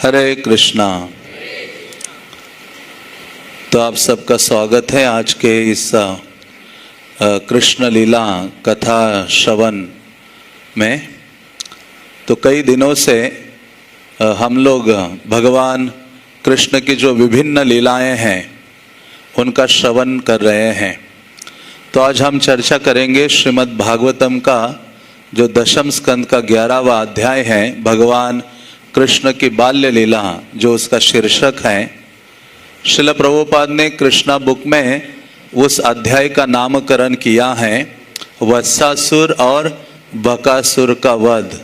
हरे कृष्णा। तो आप सबका स्वागत है आज के इस कृष्ण लीला कथा श्रवण में। तो कई दिनों से हम लोग भगवान कृष्ण की जो विभिन्न लीलाएं हैं उनका श्रवण कर रहे हैं। तो आज हम चर्चा करेंगे श्रीमद् भागवतम का जो दशम स्कंद का 11वां अध्याय है, भगवान कृष्ण की बाल्य लीला, जो उसका शीर्षक है। श्रील प्रभुपाद ने कृष्णा बुक में उस अध्याय का नामकरण किया है वत्सासुर और बकासुर का वध।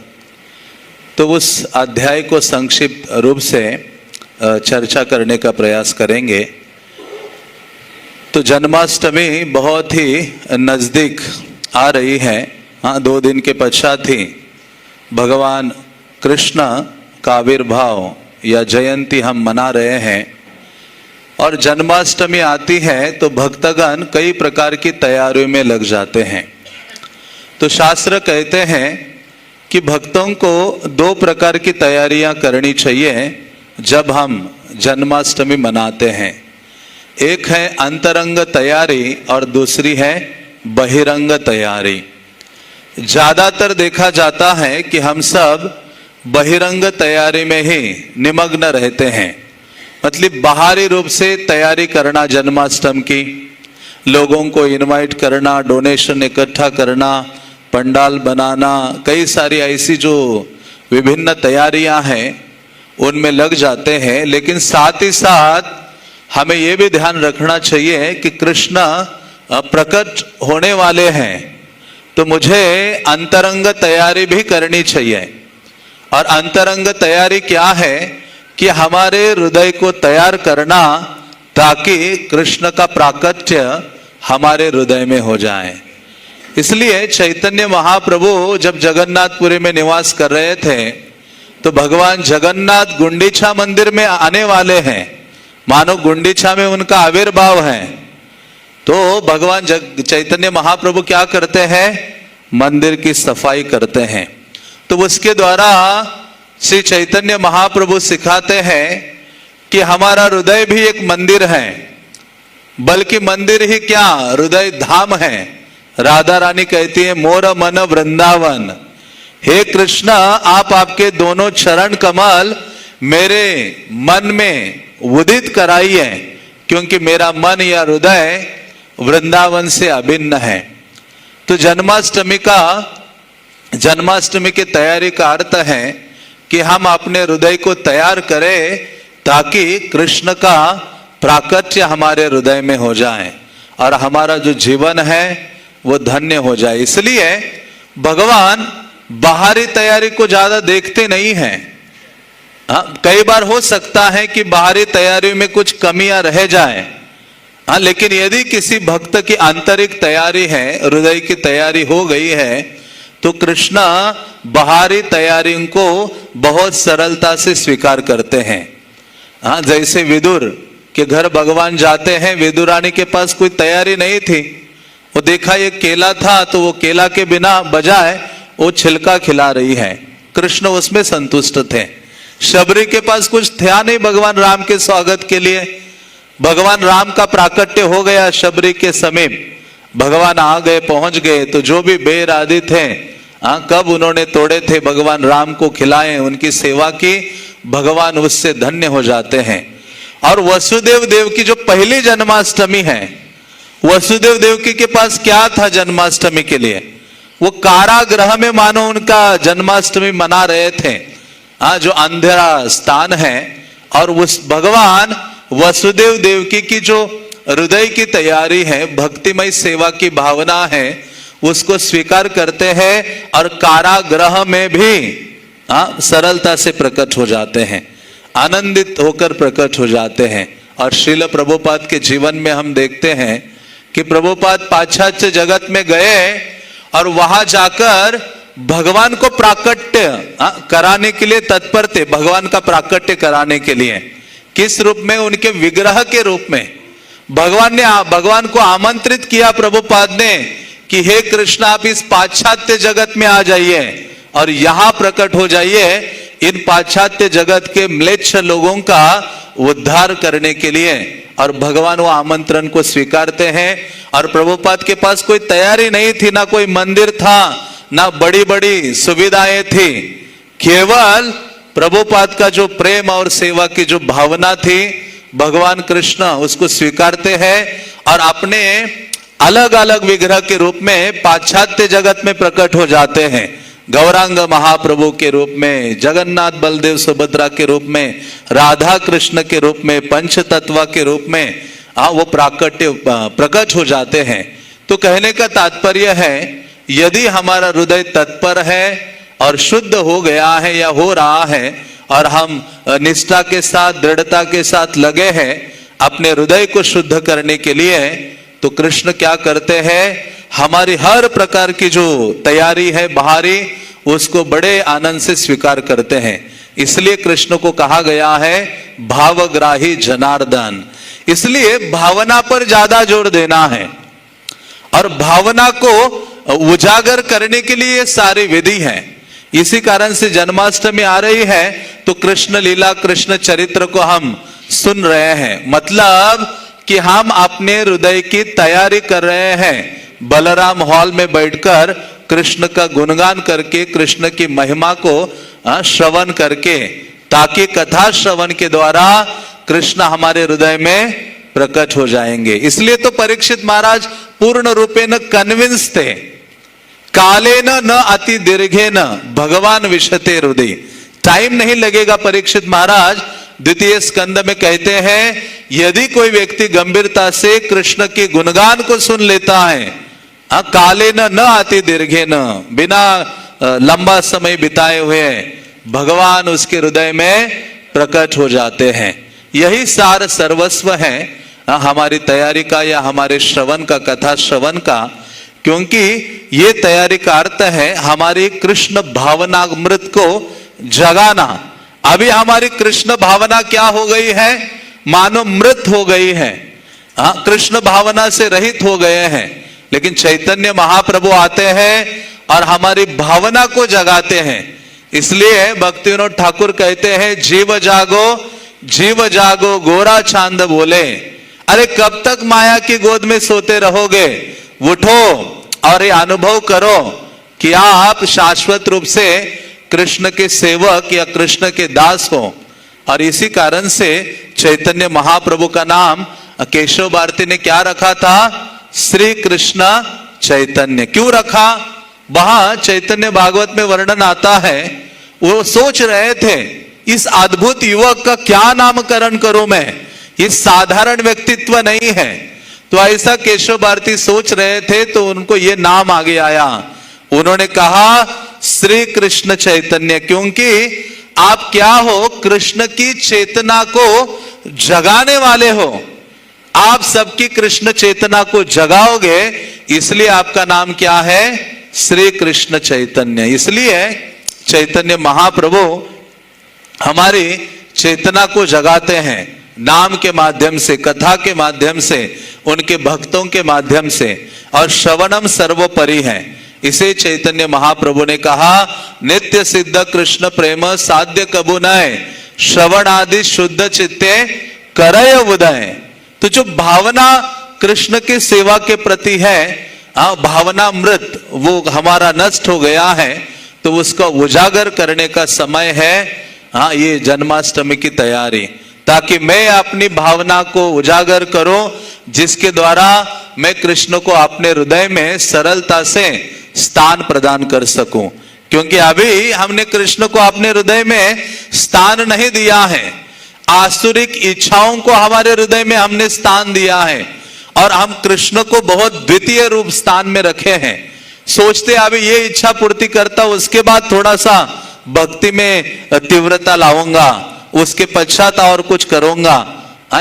तो उस अध्याय को संक्षिप्त रूप से चर्चा करने का प्रयास करेंगे। तो जन्माष्टमी बहुत ही नज़दीक आ रही है। हाँ, 2 दिन के पश्चात ही भगवान कृष्ण का आविर्भाव या जयंती हम मना रहे हैं। और जन्माष्टमी आती है तो भक्तगण कई प्रकार की तैयारियों में लग जाते हैं। तो शास्त्र कहते हैं कि भक्तों को 2 प्रकार की तैयारियां करनी चाहिए जब हम जन्माष्टमी मनाते हैं। एक है अंतरंग तैयारी और दूसरी है बहिरंग तैयारी। ज्यादातर देखा जाता है कि हम सब बहिरंग तैयारी में ही निमग्न रहते हैं। मतलब बाहरी रूप से तैयारी करना, जन्माष्टमी की लोगों को इनवाइट करना, डोनेशन इकट्ठा करना, पंडाल बनाना, कई सारी ऐसी जो विभिन्न तैयारियां हैं उनमें लग जाते हैं। लेकिन साथ ही साथ हमें यह भी ध्यान रखना चाहिए कि कृष्ण प्रकट होने वाले हैं, तो मुझे अंतरंग तैयारी भी करनी चाहिए। और अंतरंग तैयारी क्या है कि हमारे हृदय को तैयार करना ताकि कृष्ण का प्राकट्य हमारे हृदय में हो जाए। इसलिए चैतन्य महाप्रभु जब जगन्नाथपुरी में निवास कर रहे थे तो भगवान जगन्नाथ गुंडीचा मंदिर में आने वाले हैं, मानो गुंडीचा में उनका आविर्भाव है। तो भगवान चैतन्य महाप्रभु क्या करते हैं? मंदिर की सफाई करते हैं। तो उसके द्वारा श्री चैतन्य महाप्रभु सिखाते हैं कि हमारा हृदय भी एक मंदिर है, बल्कि मंदिर ही क्या, हृदय धाम है। राधा रानी कहती है मोर मन वृंदावन। हे कृष्ण, आप आपके दोनों चरण कमल मेरे मन में उदित कराइए, क्योंकि मेरा मन या हृदय वृंदावन से अभिन्न है। तो जन्माष्टमी की तैयारी का अर्थ है कि हम अपने हृदय को तैयार करें ताकि कृष्ण का प्राकट्य हमारे हृदय में हो जाए और हमारा जो जीवन है वो धन्य हो जाए। इसलिए भगवान बाहरी तैयारी को ज्यादा देखते नहीं हैं। कई बार हो सकता है कि बाहरी तैयारी में कुछ कमियां रह जाए, लेकिन यदि किसी भक्त की आंतरिक तैयारी है, हृदय की तैयारी हो गई है, तो कृष्ण बाहरी तैयारी को बहुत सरलता से स्वीकार करते हैं। जैसे विदुर के घर भगवान जाते हैं, विदुरानी के पास कोई तैयारी नहीं थी। वो देखा एक केला था तो वो केला के बिना बजाय वो छिलका खिला रही है, कृष्ण उसमें संतुष्ट थे। शबरी के पास कुछ था नहीं भगवान राम के स्वागत के लिए। भगवान राम का प्राकट्य हो गया शबरी के समीप, भगवान आ गए, पहुंच गए। तो जो भी बेर आदि थे, कब उन्होंने तोड़े थे, भगवान राम को खिलाए, उनकी सेवा की, भगवान उससे धन्य हो जाते हैं। और वसुदेव देव की जो पहली जन्माष्टमी है, वसुदेव देवकी के पास क्या था जन्माष्टमी के लिए? वो कारागृह में मानो उनका जन्माष्टमी मना रहे थे, जो अंधेरा स्थान है। और उस भगवान वसुदेव देवकी की जो हृदय की तैयारी है, भक्तिमय सेवा की भावना है, उसको स्वीकार करते हैं और कारागृह में भी सरलता से प्रकट हो जाते हैं, आनंदित होकर प्रकट हो जाते हैं। और श्रील प्रभुपाद के जीवन में हम देखते हैं कि प्रभुपाद पाश्चात्य जगत में गए और वहां जाकर भगवान को प्राकट्य कराने के लिए तत्पर थे। भगवान का प्राकट्य कराने के लिए किस रूप में? उनके विग्रह के रूप में। भगवान को आमंत्रित किया प्रभुपाद ने कि हे कृष्ण, आप इस पाश्चात्य जगत में आ जाइए और यहां प्रकट हो जाइए। इन पाश्चात्य जगत के म्लेच्छ लोगों का उद्धार करने के लिए, और भगवान वो आमंत्रण को स्वीकारते हैं। और प्रभुपाद के पास कोई तैयारी नहीं थी, ना कोई मंदिर था, ना बड़ी बड़ी सुविधाएं थी, केवल प्रभुपाद का जो प्रेम और सेवा की जो भावना थी, भगवान कृष्ण उसको स्वीकारते हैं और अपने अलग अलग विग्रह के रूप में पाश्चात्य जगत में प्रकट हो जाते हैं। गौरांग महाप्रभु के रूप में, जगन्नाथ बलदेव सुभद्रा के रूप में, राधा कृष्ण के रूप में, पंच तत्व के रूप में वो प्रकट हो जाते हैं। तो कहने का तात्पर्य है, यदि हमारा हृदय तत्पर है और शुद्ध हो गया है या हो रहा है, और हम निष्ठा के साथ, दृढ़ता के साथ लगे हैं अपने हृदय को शुद्ध करने के लिए, तो कृष्ण क्या करते हैं, हमारी हर प्रकार की जो तैयारी है बाहरी, उसको बड़े आनंद से स्वीकार करते हैं। इसलिए कृष्ण को कहा गया है भावग्राही जनार्दन। इसलिए भावना पर ज्यादा जोर देना है, और भावना को उजागर करने के लिए सारी विधि है। इसी कारण से जन्माष्टमी आ रही है तो कृष्ण लीला, कृष्ण चरित्र को हम सुन रहे हैं। मतलब कि हम अपने हृदय की तैयारी कर रहे हैं, बलराम हॉल में बैठकर कृष्ण का गुणगान करके, कृष्ण की महिमा को श्रवण करके, ताकि कथा श्रवण के द्वारा कृष्ण हमारे हृदय में प्रकट हो जाएंगे। इसलिए तो परीक्षित महाराज पूर्ण रूपे न कन्विंस थे, काले न अति दीर्घे न भगवान विशते हृदय। टाइम नहीं लगेगा। परीक्षित महाराज द्वितीय स्कंद में कहते हैं, यदि कोई व्यक्ति गंभीरता से कृष्ण के गुणगान को सुन लेता है, काले न अति दीर्घे न, बिना लंबा समय बिताए हुए भगवान उसके हृदय में प्रकट हो जाते हैं। यही सार सर्वस्व है हमारी तैयारी का या हमारे श्रवण का, कथा श्रवण का। क्योंकि ये तैयारी का अर्थ है हमारी कृष्ण भावना अमृत को जगाना। अभी हमारी कृष्ण भावना क्या हो गई है, मानो मृत हो गई है, कृष्ण भावना से रहित हो गए हैं। लेकिन चैतन्य महाप्रभु आते हैं और हमारी भावना को जगाते हैं। इसलिए भक्तिविनोद ठाकुर कहते हैं, जीव जागो जीव जागो गोरा चांद बोले। अरे कब तक माया की गोद में सोते रहोगे, उठो और ये अनुभव करो कि आप शाश्वत रूप से कृष्ण के सेवक या कृष्ण के दास हो। और इसी कारण से चैतन्य महाप्रभु का नाम केशव भारती ने क्या रखा था, श्री कृष्ण चैतन्य। क्यों रखा, वहां चैतन्य भागवत में वर्णन आता है, वो सोच रहे थे इस अद्भुत युवक का क्या नामकरण करूं मैं, ये साधारण व्यक्तित्व नहीं है। तो ऐसा केशव भारती सोच रहे थे, तो उनको ये नाम आगे आया। उन्होंने कहा श्री कृष्ण चैतन्य, क्योंकि आप क्या हो, कृष्ण की चेतना को जगाने वाले हो। आप सबकी कृष्ण चेतना को जगाओगे, इसलिए आपका नाम क्या है, श्री कृष्ण चैतन्य। इसलिए चैतन्य महाप्रभु हमारी चेतना को जगाते हैं नाम के माध्यम से, कथा के माध्यम से, उनके भक्तों के माध्यम से। और श्रवणम सर्वोपरि है। इसे चैतन्य महाप्रभु ने कहा, नित्य सिद्ध कृष्ण प्रेम साध्य कबू नय, श्रवण आदि शुद्ध चित्ते करय उदय। तो जो भावना कृष्ण की सेवा के प्रति है, भावना मृत, वो हमारा नष्ट हो गया है, तो उसका उजागर करने का समय है ये जन्माष्टमी की तैयारी, ताकि मैं अपनी भावना को उजागर करूं, जिसके द्वारा मैं कृष्ण को अपने हृदय में सरलता से स्थान प्रदान कर सकूं। क्योंकि अभी हमने कृष्ण को अपने हृदय में स्थान नहीं दिया है, आसुरिक इच्छाओं को हमारे हृदय में हमने स्थान दिया है, और हम कृष्ण को बहुत द्वितीय रूप स्थान में रखे हैं। सोचते अभी ये इच्छा पूर्ति करता, उसके बाद थोड़ा सा भक्ति में तीव्रता लाऊंगा, उसके पश्चात और कुछ करूंगा।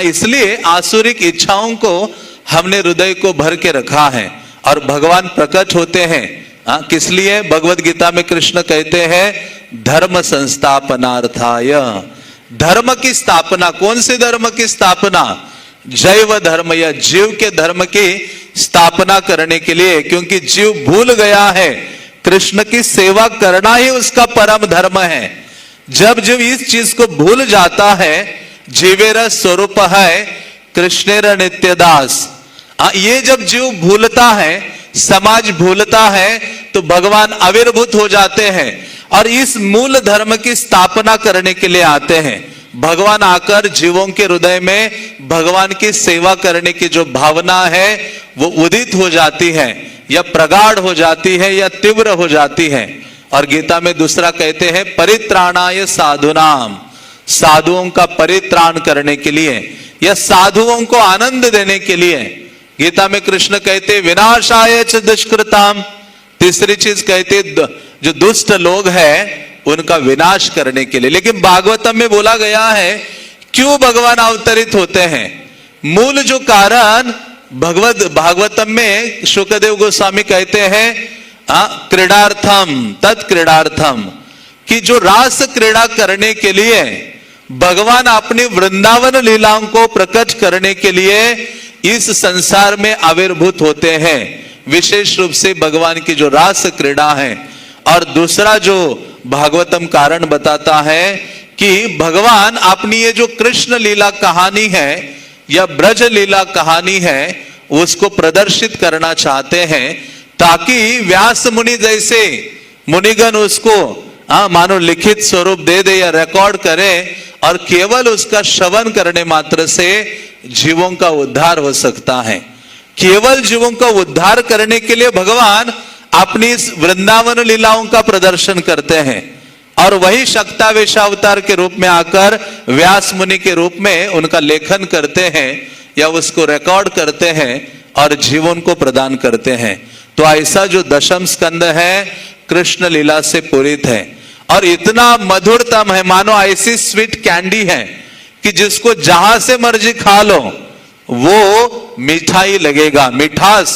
इसलिए आसुरिक इच्छाओं को हमने हृदय को भर के रखा है, और भगवान प्रकट होते हैं किस लिए। भगवत गीता में कृष्ण कहते हैं, धर्म संस्थापनार्थाय। धर्म की स्थापना, कौन से धर्म की स्थापना, जैव धर्म या जीव के धर्म की स्थापना करने के लिए। क्योंकि जीव भूल गया है कृष्ण की सेवा करना ही उसका परम धर्म है। जब जब इस चीज को भूल जाता है, जीवेर स्वरूप है कृष्णेर नित्यदास, ये जब जीव भूलता है, समाज भूलता है, तो भगवान आविर्भूत हो जाते हैं और इस मूल धर्म की स्थापना करने के लिए आते हैं। भगवान आकर जीवों के हृदय में भगवान की सेवा करने की जो भावना है वो उदित हो जाती है, या प्रगाढ़ हो जाती है, या तीव्र हो जाती है। और गीता में दूसरा कहते हैं परित्राणाय साधुनाम, साधुओं का परित्राण करने के लिए या साधुओं को आनंद देने के लिए। गीता में कृष्ण कहते विनाशाय च दुष्कृताम, तीसरी चीज कहते जो दुष्ट लोग हैं उनका विनाश करने के लिए। लेकिन भागवतम में बोला गया है क्यों भगवान अवतरित होते हैं। मूल जो कारण भागवतम में शुकदेव गोस्वामी कहते हैं क्रीडार्थम तत्क्रीडार्थम, कि जो रास क्रीड़ा करने के लिए भगवान अपनी वृंदावन लीलाओं को प्रकट करने के लिए इस संसार में आविर्भूत होते हैं, विशेष रूप से भगवान की जो रास क्रीड़ा है। और दूसरा जो भागवतम कारण बताता है कि भगवान अपनी ये जो कृष्ण लीला कहानी है या ब्रज लीला कहानी है उसको प्रदर्शित करना चाहते हैं, ताकि व्यास मुनि जैसे मुनिगण उसको मानो लिखित स्वरूप दे दे या रिकॉर्ड करे, और केवल उसका श्रवण करने मात्र से जीवों का उद्धार हो सकता है। केवल जीवों का उद्धार करने के लिए भगवान अपनी इस वृंदावन लीलाओं का प्रदर्शन करते हैं, और वही शक्तावेशावतार के रूप में आकर व्यास मुनि के रूप में उनका लेखन करते हैं या उसको रिकॉर्ड करते हैं और जीवन को प्रदान करते हैं। तो ऐसा जो दशम स्कंद है कृष्ण लीला से पूरित है, और इतना मधुरतम है, मानो ऐसी स्वीट कैंडी है कि जिसको जहां से मर्जी खा लो वो मिठाई लगेगा, मिठास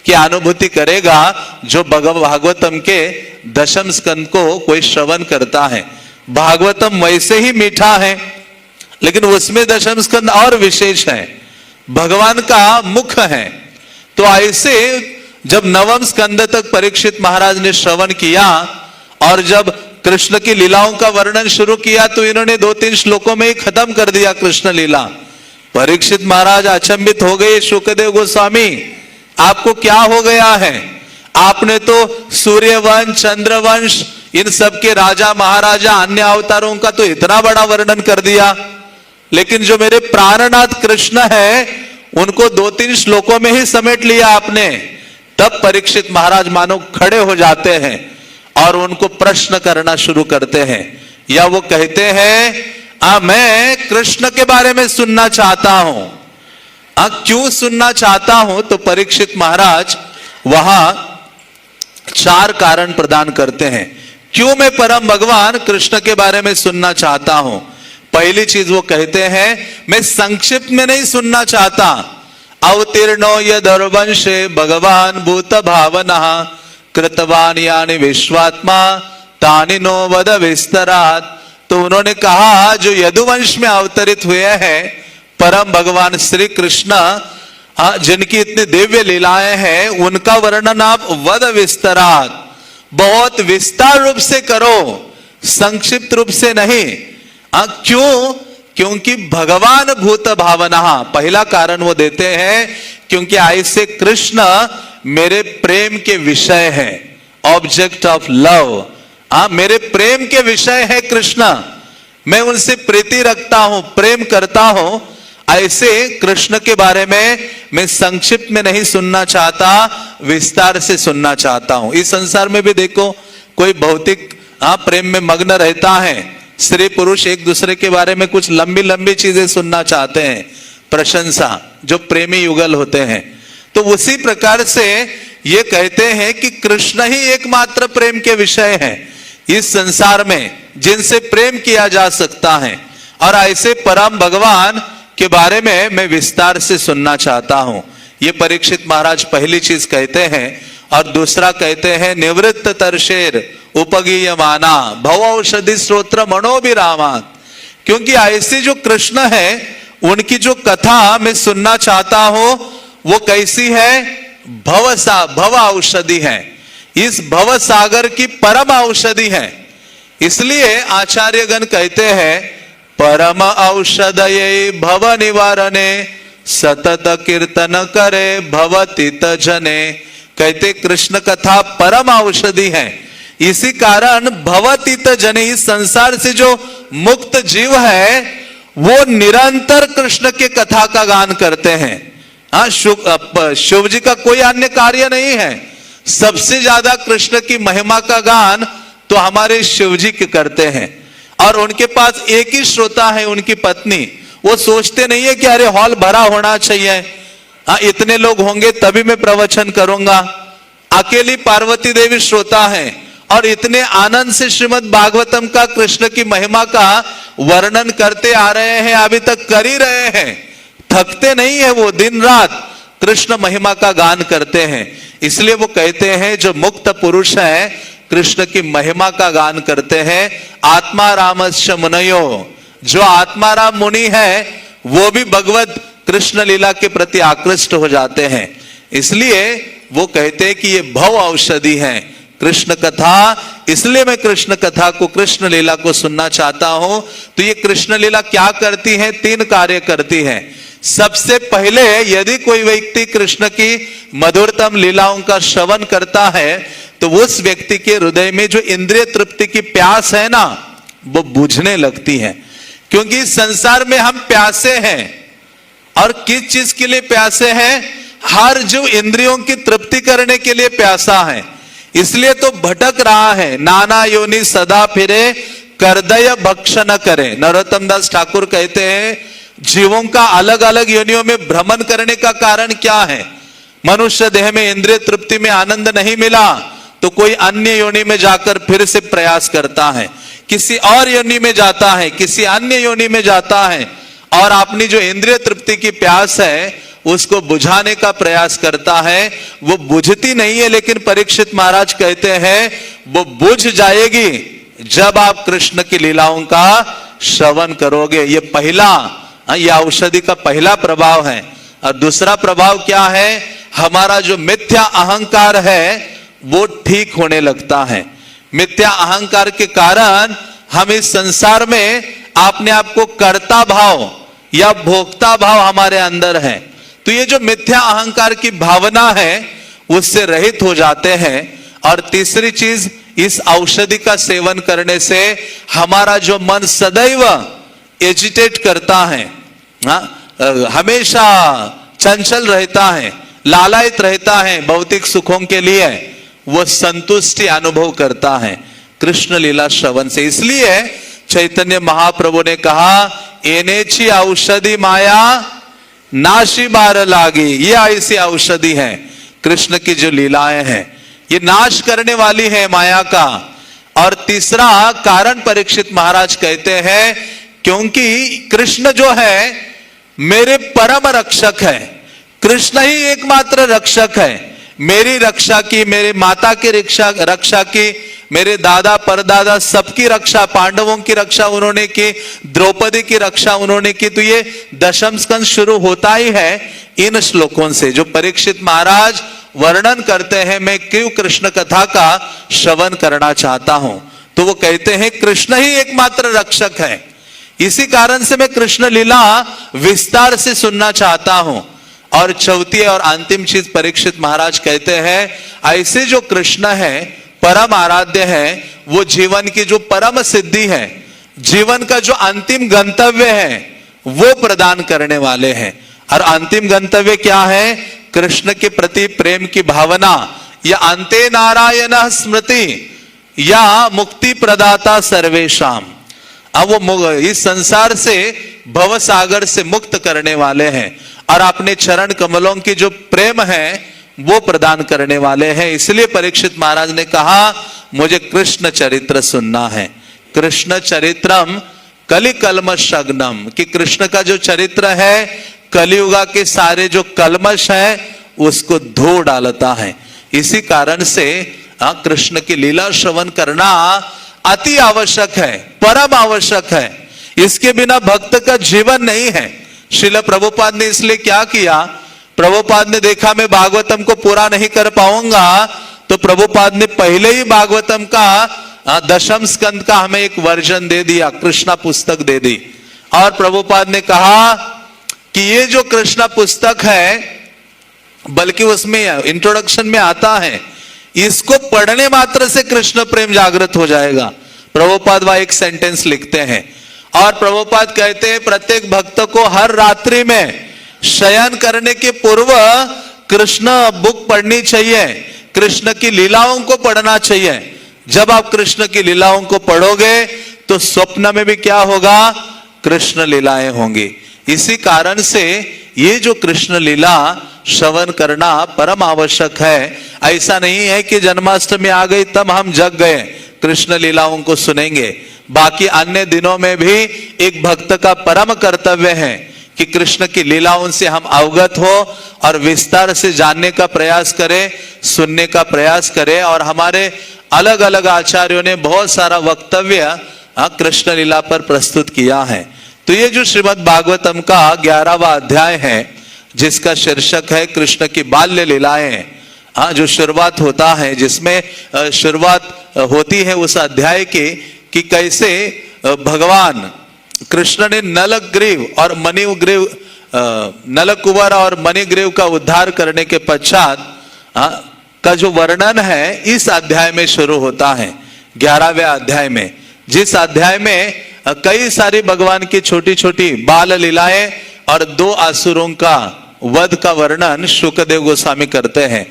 की अनुभूति करेगा जो भागवतम के दशम स्कंद को कोई श्रवण करता है। भागवतम वैसे ही मीठा है, लेकिन उसमें दशम स्कंद और विशेष है, भगवान का मुख है। तो ऐसे जब नवम स्कंद तक परीक्षित महाराज ने श्रवण किया और जब कृष्ण की लीलाओं का वर्णन शुरू किया तो इन्होंने 2-3 श्लोकों में ही खत्म कर दिया कृष्ण लीला। परीक्षित महाराज अचंभित हो गए, शुकदेव गोस्वामी आपको क्या हो गया है, आपने तो सूर्यवंश चंद्रवंश इन सब के राजा महाराजा अन्य अवतारों का तो इतना बड़ा वर्णन कर दिया, लेकिन जो मेरे प्राणनाथ कृष्ण है उनको 2-3 श्लोकों में ही समेट लिया आपने। तब परीक्षित महाराज मानो खड़े हो जाते हैं और उनको प्रश्न करना शुरू करते हैं, या वो कहते हैं मैं कृष्ण के बारे में सुनना चाहता हूं। क्यों सुनना चाहता हूं? तो परीक्षित महाराज वहां 4 कारण प्रदान करते हैं क्यों मैं परम भगवान कृष्ण के बारे में सुनना चाहता हूं। पहली चीज वो कहते हैं मैं संक्षिप्त में नहीं सुनना चाहता। अवतीर्णो यदर्वंशे भगवान भूत भावना कृतवान यानी विश्वात्मा तानि नो वद विस्तरात। तो उन्होंने कहा जो यदुवंश में अवतरित हुए हैं परम भगवान श्री कृष्ण, जिनकी इतनी दिव्य लीलाएं हैं, उनका वर्णन आप वद विस्तरात, बहुत विस्तार रूप से करो, संक्षिप्त रूप से नहीं। क्यों? क्योंकि भगवान भूत भावना, पहला कारण वो देते हैं क्योंकि ऐसे कृष्ण मेरे प्रेम के विषय है, ऑब्जेक्ट ऑफ लव। मेरे प्रेम के विषय है कृष्ण, मैं उनसे प्रीति रखता हूं, प्रेम करता हूं। ऐसे कृष्ण के बारे में मैं संक्षिप्त में नहीं सुनना चाहता, विस्तार से सुनना चाहता हूं। इस संसार में भी देखो कोई भौतिक प्रेम में मग्न रहता है, स्त्री पुरुष एक दूसरे के बारे में कुछ लंबी लंबी चीजें सुनना चाहते हैं, प्रशंसा, जो प्रेमी युगल होते हैं। तो उसी प्रकार से ये कहते हैं कि कृष्ण ही एकमात्र प्रेम के विषय हैं इस संसार में, जिनसे प्रेम किया जा सकता है। और ऐसे परम भगवान के बारे में मैं विस्तार से सुनना चाहता हूं, ये परीक्षित महाराज पहली चीज कहते हैं। और दूसरा कहते हैं निवृत्त तरशेर उपगीयमाना भव औषधि स्त्रोत्र मनोभिरामात, क्योंकि ऐसे जो कृष्ण है उनकी जो कथा मैं सुनना चाहता हूं वो कैसी है, भव औषधि है, इस भव सागर की परम औषधि है। इसलिए आचार्यगण कहते हैं परम औषधये भव निवारणे सतत कीर्तन करे भवतीत जने। कहते कृष्ण कथा परम औषधि है, इसी कारण भवतीत जने, इस संसार से जो मुक्त जीव है वो निरंतर कृष्ण के कथा का गान करते हैं। हाँ, शिव जी का कोई अन्य कार्य नहीं है, सबसे ज्यादा कृष्ण की महिमा का गान तो हमारे शिव जी के करते हैं। और उनके पास एक ही श्रोता है, उनकी पत्नी। वो सोचते नहीं है कि अरे हॉल भरा होना चाहिए, हाँ इतने लोग होंगे तभी मैं प्रवचन करूंगा। अकेली पार्वती देवी श्रोता है और इतने आनंद से श्रीमद् भागवतम का, कृष्ण की महिमा का वर्णन करते आ रहे हैं, अभी तक कर ही रहे हैं, थकते नहीं है। वो दिन रात कृष्ण महिमा का गान करते हैं। इसलिए वो कहते हैं जो मुक्त पुरुष है कृष्ण की महिमा का गान करते हैं। आत्मा रामस्य मुनयो, जो आत्माराम मुनि है वो भी भगवत कृष्ण लीला के प्रति आकृष्ट हो जाते हैं। इसलिए वो कहते हैं कि ये भव औषधि है कृष्ण कथा। इसलिए मैं कृष्ण कथा को, कृष्ण लीला को सुनना चाहता हूं। तो ये कृष्ण लीला क्या करती है? 3 कार्य करती है। सबसे पहले यदि कोई व्यक्ति कृष्ण की मधुरतम लीलाओं का श्रवण करता है तो उस व्यक्ति के हृदय में जो इंद्रिय तृप्ति की प्यास है ना, वो बुझने लगती है। क्योंकि इस संसार में हम प्यासे हैं, और किस चीज के लिए प्यासे हैं? हर जीव इंद्रियों की तृप्ति करने के लिए प्यासा है, इसलिए तो भटक रहा है। नाना योनि सदा फिरे करदय भक्ष न करे। नरोत्तम दास ठाकुर कहते हैं जीवों का अलग अलग योनियों में भ्रमण करने का कारण क्या है? मनुष्य देह में इंद्रिय तृप्ति में आनंद नहीं मिला तो कोई अन्य योनि में जाकर फिर से प्रयास करता है, किसी और योनि में जाता है, किसी अन्य योनि में जाता है, और अपनी जो इंद्रिय तृप्ति की प्यास है उसको बुझाने का प्रयास करता है। वो बुझती नहीं है, लेकिन परीक्षित महाराज कहते हैं वो बुझ जाएगी जब आप कृष्ण की लीलाओं का श्रवण करोगे। ये पहला, ये औषधि का पहला प्रभाव है। और दूसरा प्रभाव क्या है? हमारा जो मिथ्या अहंकार है वो ठीक होने लगता है। मिथ्या अहंकार के कारण हम इस संसार में अपने आप को कर्ता भाव या भोक्ता भाव हमारे अंदर है, तो ये जो मिथ्या अहंकार की भावना है उससे रहित हो जाते हैं। और तीसरी चीज, इस औषधि का सेवन करने से हमारा जो मन सदैव एजिटेट करता है, हमेशा चंचल रहता है, लालायित रहता है भौतिक सुखों के लिए, वो संतुष्टि अनुभव करता है कृष्ण लीला श्रवण से। इसलिए चैतन्य महाप्रभु ने कहा एनेची औषधि माया नाशी बार लागी। ये ऐसी औषधि है, कृष्ण की जो लीलाएं हैं ये नाश करने वाली है माया का। और तीसरा कारण परीक्षित महाराज कहते हैं क्योंकि कृष्ण जो है मेरे परम रक्षक है, कृष्ण ही एकमात्र रक्षक है। मेरी रक्षा की, मेरे माता की रक्षा की, मेरे दादा परदादा सबकी रक्षा, पांडवों की रक्षा उन्होंने की, द्रौपदी की रक्षा उन्होंने की। तो ये दशम स्कंद शुरू होता ही है इन श्लोकों से जो परीक्षित महाराज वर्णन करते हैं मैं क्यों कृष्ण कथा का श्रवण करना चाहता हूं। तो वो कहते हैं कृष्ण ही एकमात्र रक्षक है, इसी कारण से मैं कृष्ण लीला विस्तार से सुनना चाहता हूं। और चौथी और अंतिम चीज परीक्षित महाराज कहते हैं ऐसे जो कृष्ण है परम आराध्य है, वो जीवन की जो परम सिद्धि है, जीवन का जो अंतिम गंतव्य है वो प्रदान करने वाले हैं। और अंतिम गंतव्य क्या है? कृष्ण के प्रति प्रेम की भावना, या अंते नारायण स्मृति, या मुक्ति प्रदाता सर्वेशाम। अब वो इस संसार से भव सागर से मुक्त करने वाले हैं और अपने चरण कमलों की जो प्रेम है वो प्रदान करने वाले हैं। इसलिए परीक्षित महाराज ने कहा मुझे कृष्ण चरित्र सुनना है। कृष्ण चरित्रम कलि कल्मषग्नम, कि कृष्ण का जो चरित्र है कलियुगा के सारे जो कल्मश है उसको धो डालता है। इसी कारण से कृष्ण की लीला श्रवण करना अति आवश्यक है, परम आवश्यक है। इसके बिना भक्त का जीवन नहीं है। श्रील प्रभुपाद ने इसलिए क्या किया? प्रभुपाद ने देखा मैं भागवतम को पूरा नहीं कर पाऊंगा, तो प्रभुपाद ने पहले ही भागवतम का दशम स्कंद का हमें एक वर्जन दे दिया, कृष्णा पुस्तक दे दी। और प्रभुपाद ने कहा कि ये जो कृष्णा पुस्तक है, बल्कि उसमें इंट्रोडक्शन में आता है, इसको पढ़ने मात्र से कृष्ण प्रेम जागृत हो जाएगा। प्रभुपाद वह एक सेंटेंस लिखते हैं और प्रभुपाद कहते हैं प्रत्येक भक्त को हर रात्रि में शयन करने के पूर्व कृष्ण बुक पढ़नी चाहिए, कृष्ण की लीलाओं को पढ़ना चाहिए। जब आप कृष्ण की लीलाओं को पढ़ोगे तो स्वप्न में भी क्या होगा, कृष्ण लीलाएं होंगी। इसी कारण से ये जो कृष्ण लीला श्रवण करना परम आवश्यक है। ऐसा नहीं है कि जन्माष्टमी आ गई तब हम जग गए, कृष्ण लीलाओं को सुनेंगे। बाकी अन्य दिनों में भी एक भक्त का परम कर्तव्य है कि कृष्ण की लीलाओं से हम अवगत हो और विस्तार से जानने का प्रयास करें, सुनने का प्रयास करें। और हमारे अलग अलग आचार्यों ने बहुत सारा वक्तव्य कृष्ण लीला पर प्रस्तुत किया है। तो ये जो श्रीमद् भागवतम का 11वां अध्याय है, जिसका शीर्षक है कृष्ण की बाल्य लीलाएं, जो शुरुआत होता है, जिसमें शुरुआत होती है उस अध्याय की कि कैसे भगवान कृष्ण ने नलग्रीव और मणिग्रीव, नलकुवर और मणिग्रीव का उद्धार करने के पश्चात का जो वर्णन है इस अध्याय में शुरू होता है, 11वें अध्याय में। जिस अध्याय में कई सारी भगवान की छोटी छोटी बाल लीलाएं और 2 असुरों का वध का वर्णन शुकदेव गोस्वामी करते हैं।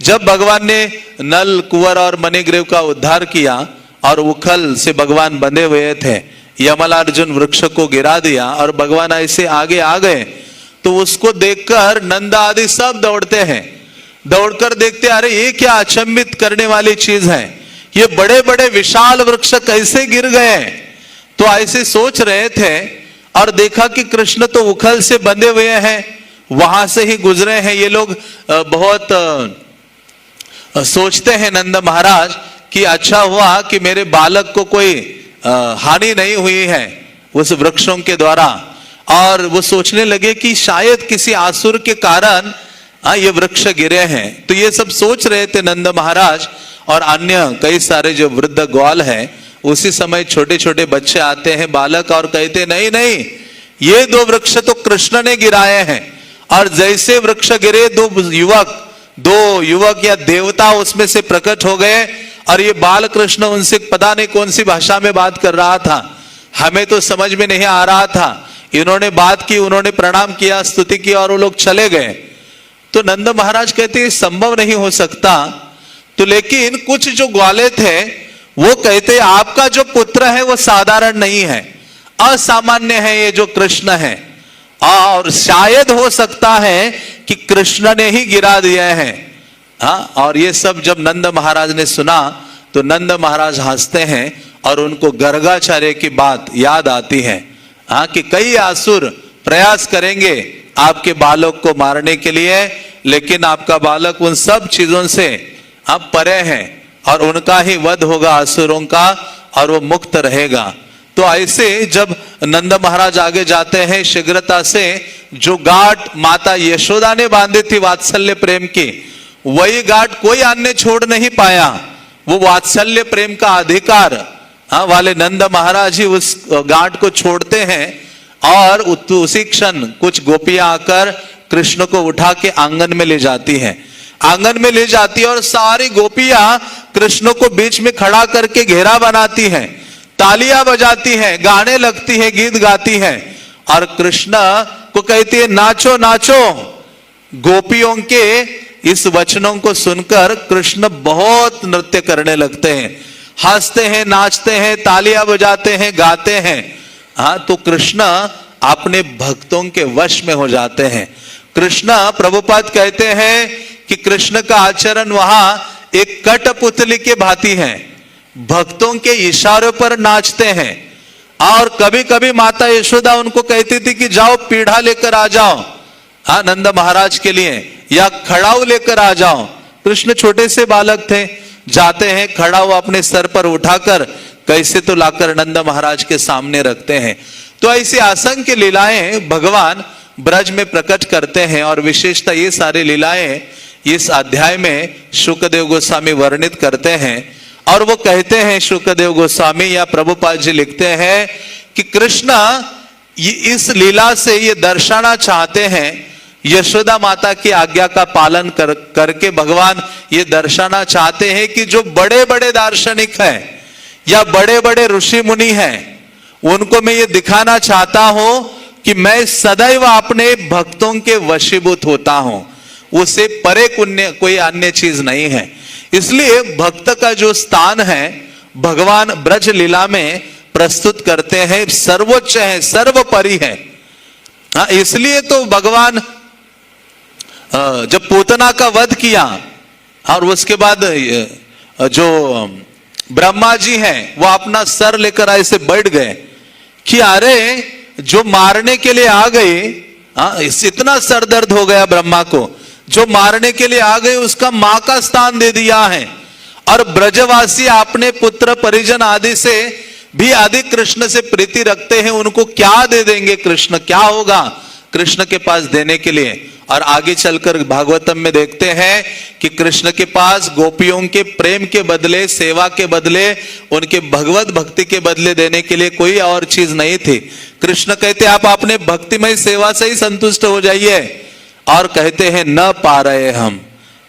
जब भगवान ने नल, कुंवर और मणिग्रीव का उद्धार किया और उखल से भगवान बंधे हुए थे, यमलार्जुन वृक्ष को गिरा दिया और भगवान ऐसे आगे आ गए, तो उसको देखकर नंदा आदि सब दौड़ते हैं। दौड़कर देखते, अरे ये क्या अचंभित करने वाली चीज है, ये बड़े बड़े विशाल वृक्ष कैसे गिर गए। तो ऐसे सोच रहे थे और देखा कि कृष्ण तो उखल से बंधे हुए हैं, वहां से ही गुजरे हैं। ये लोग बहुत सोचते हैं नंद महाराज कि अच्छा हुआ कि मेरे बालक को कोई हानि नहीं हुई है उस वृक्षों के द्वारा। और वो सोचने लगे कि शायद किसी आसुर के कारण ये वृक्ष गिरे हैं। तो ये सब सोच रहे थे नंद महाराज और अन्य कई सारे जो वृद्ध ग्वाल हैं। उसी समय छोटे छोटे बच्चे आते हैं, बालक, और कहते नहीं नहीं, ये 2 वृक्ष तो कृष्ण ने गिराए हैं। और जैसे वृक्ष गिरे, 2 युवक या देवता उसमें से प्रकट हो गए और ये बाल कृष्ण उनसे पता नहीं कौन सी भाषा में बात कर रहा था, हमें तो समझ में नहीं आ रहा था। इन्होंने बात की, उन्होंने प्रणाम किया, स्तुति की और वो लोग चले गए। तो नंद महाराज कहते संभव नहीं हो सकता। तो लेकिन कुछ जो ग्वाले थे वो कहते आपका जो पुत्र है वो साधारण नहीं है, असामान्य है, ये जो कृष्ण है, और शायद हो सकता है कि कृष्ण ने ही गिरा दिए हैं। और ये सब जब नंद महाराज ने सुना तो नंद महाराज हंसते हैं और उनको गर्गाचार्य की बात याद आती है कि कई असुर प्रयास करेंगे आपके बालक को मारने के लिए, लेकिन आपका बालक उन सब चीजों से अब परे है और उनका ही वध होगा असुरों का और वो मुक्त रहेगा। तो ऐसे जब नंद महाराज आगे जाते हैं, शीघ्रता से जो गांठ माता यशोदा ने बांधी थी वात्सल्य प्रेम की, वही गांठ कोई अन्य छोड़ नहीं पाया। वो वात्सल्य प्रेम का अधिकार वाले नंद महाराज ही उस गांठ को छोड़ते हैं और उसी क्षण कुछ गोपियां आकर कृष्ण को उठा के आंगन में ले जाती हैं। आंगन में ले जाती है और सारी गोपियां कृष्ण को बीच में खड़ा करके घेरा बनाती हैं, तालियां बजाती हैं, गाने लगती है, गीत गाती हैं और कृष्ण को कहती है नाचो नाचो। गोपियों के इस वचनों को सुनकर कृष्ण बहुत नृत्य करने लगते हैं, हंसते हैं, नाचते हैं, तालियां बजाते हैं, गाते हैं। तो कृष्ण अपने भक्तों के वश में हो जाते हैं। कृष्ण, प्रभुपाद कहते हैं कि कृष्ण का आचरण वहां एक कठपुतली के भांति है, भक्तों के इशारों पर नाचते हैं। और कभी कभी माता यशोदा उनको कहती थी कि जाओ पीढ़ा लेकर आ जाओ नंद महाराज के लिए, या खड़ाऊ लेकर आ जाओ। कृष्ण छोटे से बालक थे, जाते हैं, खड़ाऊ अपने सर पर उठाकर कैसे तो लाकर नंद महाराज के सामने रखते हैं। तो ऐसी असंख्य लीलाएं भगवान ब्रज में प्रकट करते हैं और विशेषता ये सारी लीलाएं इस अध्याय में शुकदेव गोस्वामी वर्णित करते हैं। और वो कहते हैं, शुकदेव गोस्वामी या प्रभुपाद जी लिखते हैं कि कृष्ण इस लीला से ये दर्शाना चाहते हैं, यशोदा माता की आज्ञा का पालन करके भगवान ये दर्शाना चाहते हैं कि जो बड़े बड़े दार्शनिक हैं या बड़े बड़े ऋषि मुनि हैं, उनको मैं ये दिखाना चाहता हूं कि मैं सदैव अपने भक्तों के वशीभूत होता हूं, उसे परे कोई अन्य चीज नहीं है। इसलिए भक्त का जो स्थान है भगवान ब्रज लीला में प्रस्तुत करते हैं, सर्वोच्च है, सर्वोपरि है। इसलिए तो भगवान जब पूतना का वध किया और उसके बाद जो ब्रह्मा जी हैं वो अपना सर लेकर ऐसे बैठ गए कि अरे जो मारने के लिए आ गए, इतना सर दर्द हो गया ब्रह्मा को, जो मारने के लिए आ गए उसका मां का स्थान दे दिया है, और ब्रजवासी अपने पुत्र परिजन आदि से भी अधिक कृष्ण से प्रीति रखते हैं, उनको क्या दे देंगे कृष्ण, क्या होगा कृष्ण के पास देने के लिए। और आगे चलकर भागवतम में देखते हैं कि कृष्ण के पास गोपियों के प्रेम के बदले, सेवा के बदले, उनके भगवत भक्ति के बदले देने के लिए कोई और चीज नहीं थी। कृष्ण कहते आप अपने भक्तिमय सेवा से ही संतुष्ट हो जाइए, और कहते हैं न पा रहे हम,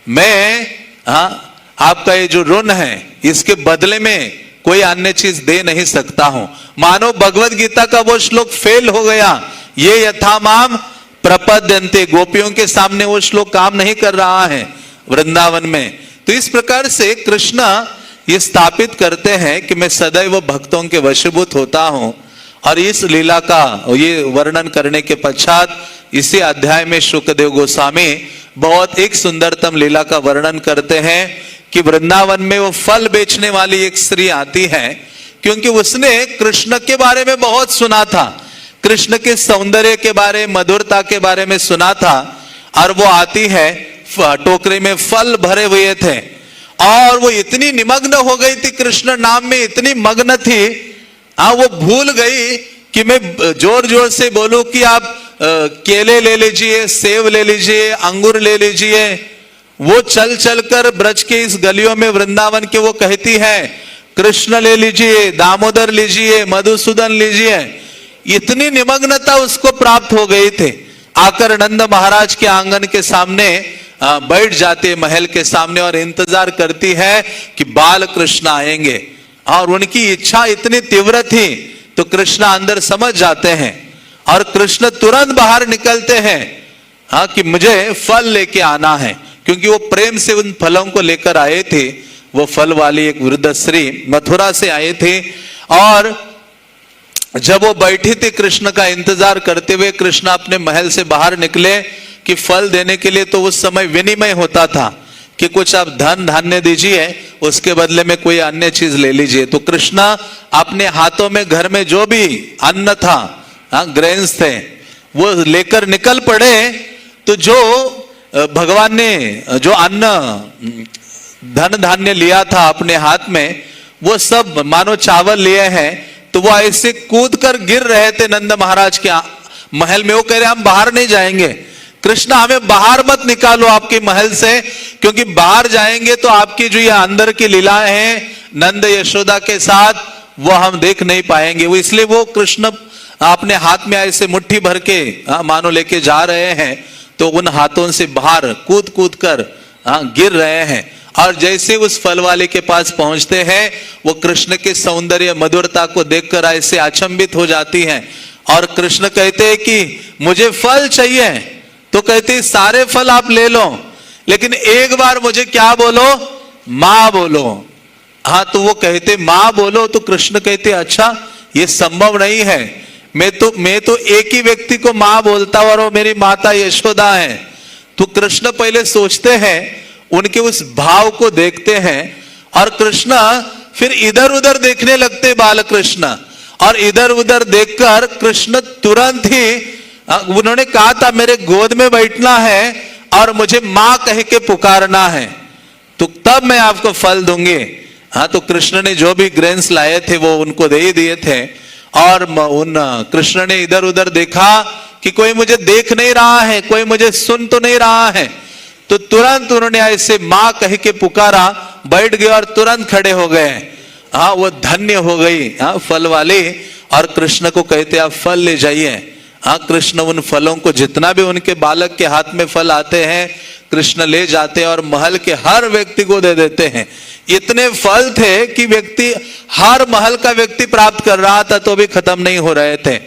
मैं आपका ये जो ऋण है इसके बदले में कोई अन्य चीज दे नहीं सकता हूं। मानो भगवत गीता का वो श्लोक फेल हो गया, ये यथा माम प्रपद्यन्ते, गोपियों के सामने वो श्लोक काम नहीं कर रहा है वृंदावन में। तो इस प्रकार से कृष्ण ये स्थापित करते हैं कि मैं सदैव भक्तों के वशीभूत होता हूं। और इस लीला का ये वर्णन करने के पश्चात इसी अध्याय में शुकदेव गोस्वामी बहुत एक सुंदरतम लीला का वर्णन करते हैं कि वृंदावन में वो फल बेचने वाली एक स्त्री आती है, क्योंकि उसने कृष्ण के बारे में बहुत सुना था, कृष्ण के सौंदर्य के बारे, मधुरता के बारे में सुना था, और वो आती है, टोकरे में फल भरे हुए थे, और वो इतनी निमग्न हो गई थी, कृष्ण नाम में इतनी मग्न थी, वो भूल गई कि मैं जोर जोर से बोलूं कि आप केले ले लीजिए, सेब ले लीजिए, अंगूर ले लीजिए। वो चल चल कर ब्रज के इस गलियों में वृंदावन के वो कहती है कृष्ण ले लीजिए, दामोदर लीजिए, मधुसूदन लीजिए। इतनी निमग्नता उसको प्राप्त हो गई थी, आकर नंद महाराज के आंगन के सामने बैठ जाती है, महल के सामने, और इंतजार करती है कि बाल कृष्ण आएंगे। और उनकी इच्छा इतनी तीव्र थी तो कृष्ण अंदर समझ जाते हैं, और कृष्ण तुरंत बाहर निकलते हैं कि मुझे फल लेके आना है, क्योंकि वो प्रेम से उन फलों को लेकर आए थे। वो फल वाली एक वृद्ध स्त्री मथुरा से आए थे, और जब वो बैठी थी कृष्ण का इंतजार करते हुए, कृष्ण अपने महल से बाहर निकले कि फल देने के लिए, तो उस समय विनिमय होता था कि कुछ आप धन धान्य दीजिए, उसके बदले में कोई अन्य चीज ले लीजिए। तो कृष्ण अपने हाथों में घर में जो भी अन्न था, ग्रेन्स थे, वो लेकर निकल पड़े। तो जो भगवान ने जो अन्न धन धान्य लिया था अपने हाथ में, वो सब मानो चावल लिए हैं, तो वो ऐसे कूद कर गिर रहे थे नंद महाराज के महल में। वो कह रहे हम बाहर नहीं जाएंगे, कृष्ण हमें बाहर मत निकालो आपके महल से, क्योंकि बाहर जाएंगे तो आपकी जो ये अंदर की लीलाएं हैं नंद यशोदा के साथ, वो हम देख नहीं पाएंगे। वो इसलिए वो कृष्ण अपने हाथ में ऐसे मुट्ठी भर के मानो लेके जा रहे हैं, तो उन हाथों से बाहर कूद कूद कर गिर रहे हैं। और जैसे उस फल वाले के पास पहुंचते हैं, वो कृष्ण के सौंदर्य मधुरता को देखकर ऐसे अचंभित हो जाती हैं, और कृष्ण कहते हैं कि मुझे फल चाहिए। तो कहते सारे फल आप ले लो, लेकिन एक बार मुझे क्या बोलो, मां बोलो। तो वो कहते मां बोलो। तो कृष्ण कहते अच्छा ये संभव नहीं है, मैं तो एक ही व्यक्ति को मां बोलता हूं, और वो मेरी माता यशोदा है। तो कृष्ण पहले सोचते हैं, उनके उस भाव को देखते हैं, और कृष्ण फिर इधर उधर देखने लगते बाल कृष्ण, और इधर उधर देखकर कृष्ण तुरंत ही उन्होंने कहा था मेरे गोद में बैठना है और मुझे मां कह के पुकारना है, तो तब मैं आपको फल दूंगी। तो कृष्ण ने जो भी ग्रेन्स लाए थे वो उनको दे दिए थे, और उन कृष्ण ने इधर उधर देखा कि कोई मुझे देख नहीं रहा है, कोई मुझे सुन तो नहीं रहा है, तो तुरंत उन्होंने ऐसे मां कह के पुकारा, बैठ गए और तुरंत खड़े हो गए। हाँ, वो धन्य हो गई हाँ फल वाली, और कृष्ण को कहते आप फल ले जाइए। हाँ, कृष्ण उन फलों को, जितना भी उनके बालक के हाथ में फल आते हैं, कृष्ण ले जाते हैं और महल के हर व्यक्ति को दे देते हैं। इतने फल थे कि व्यक्ति, हर महल का व्यक्ति प्राप्त कर रहा था तो भी खत्म नहीं हो रहे थे।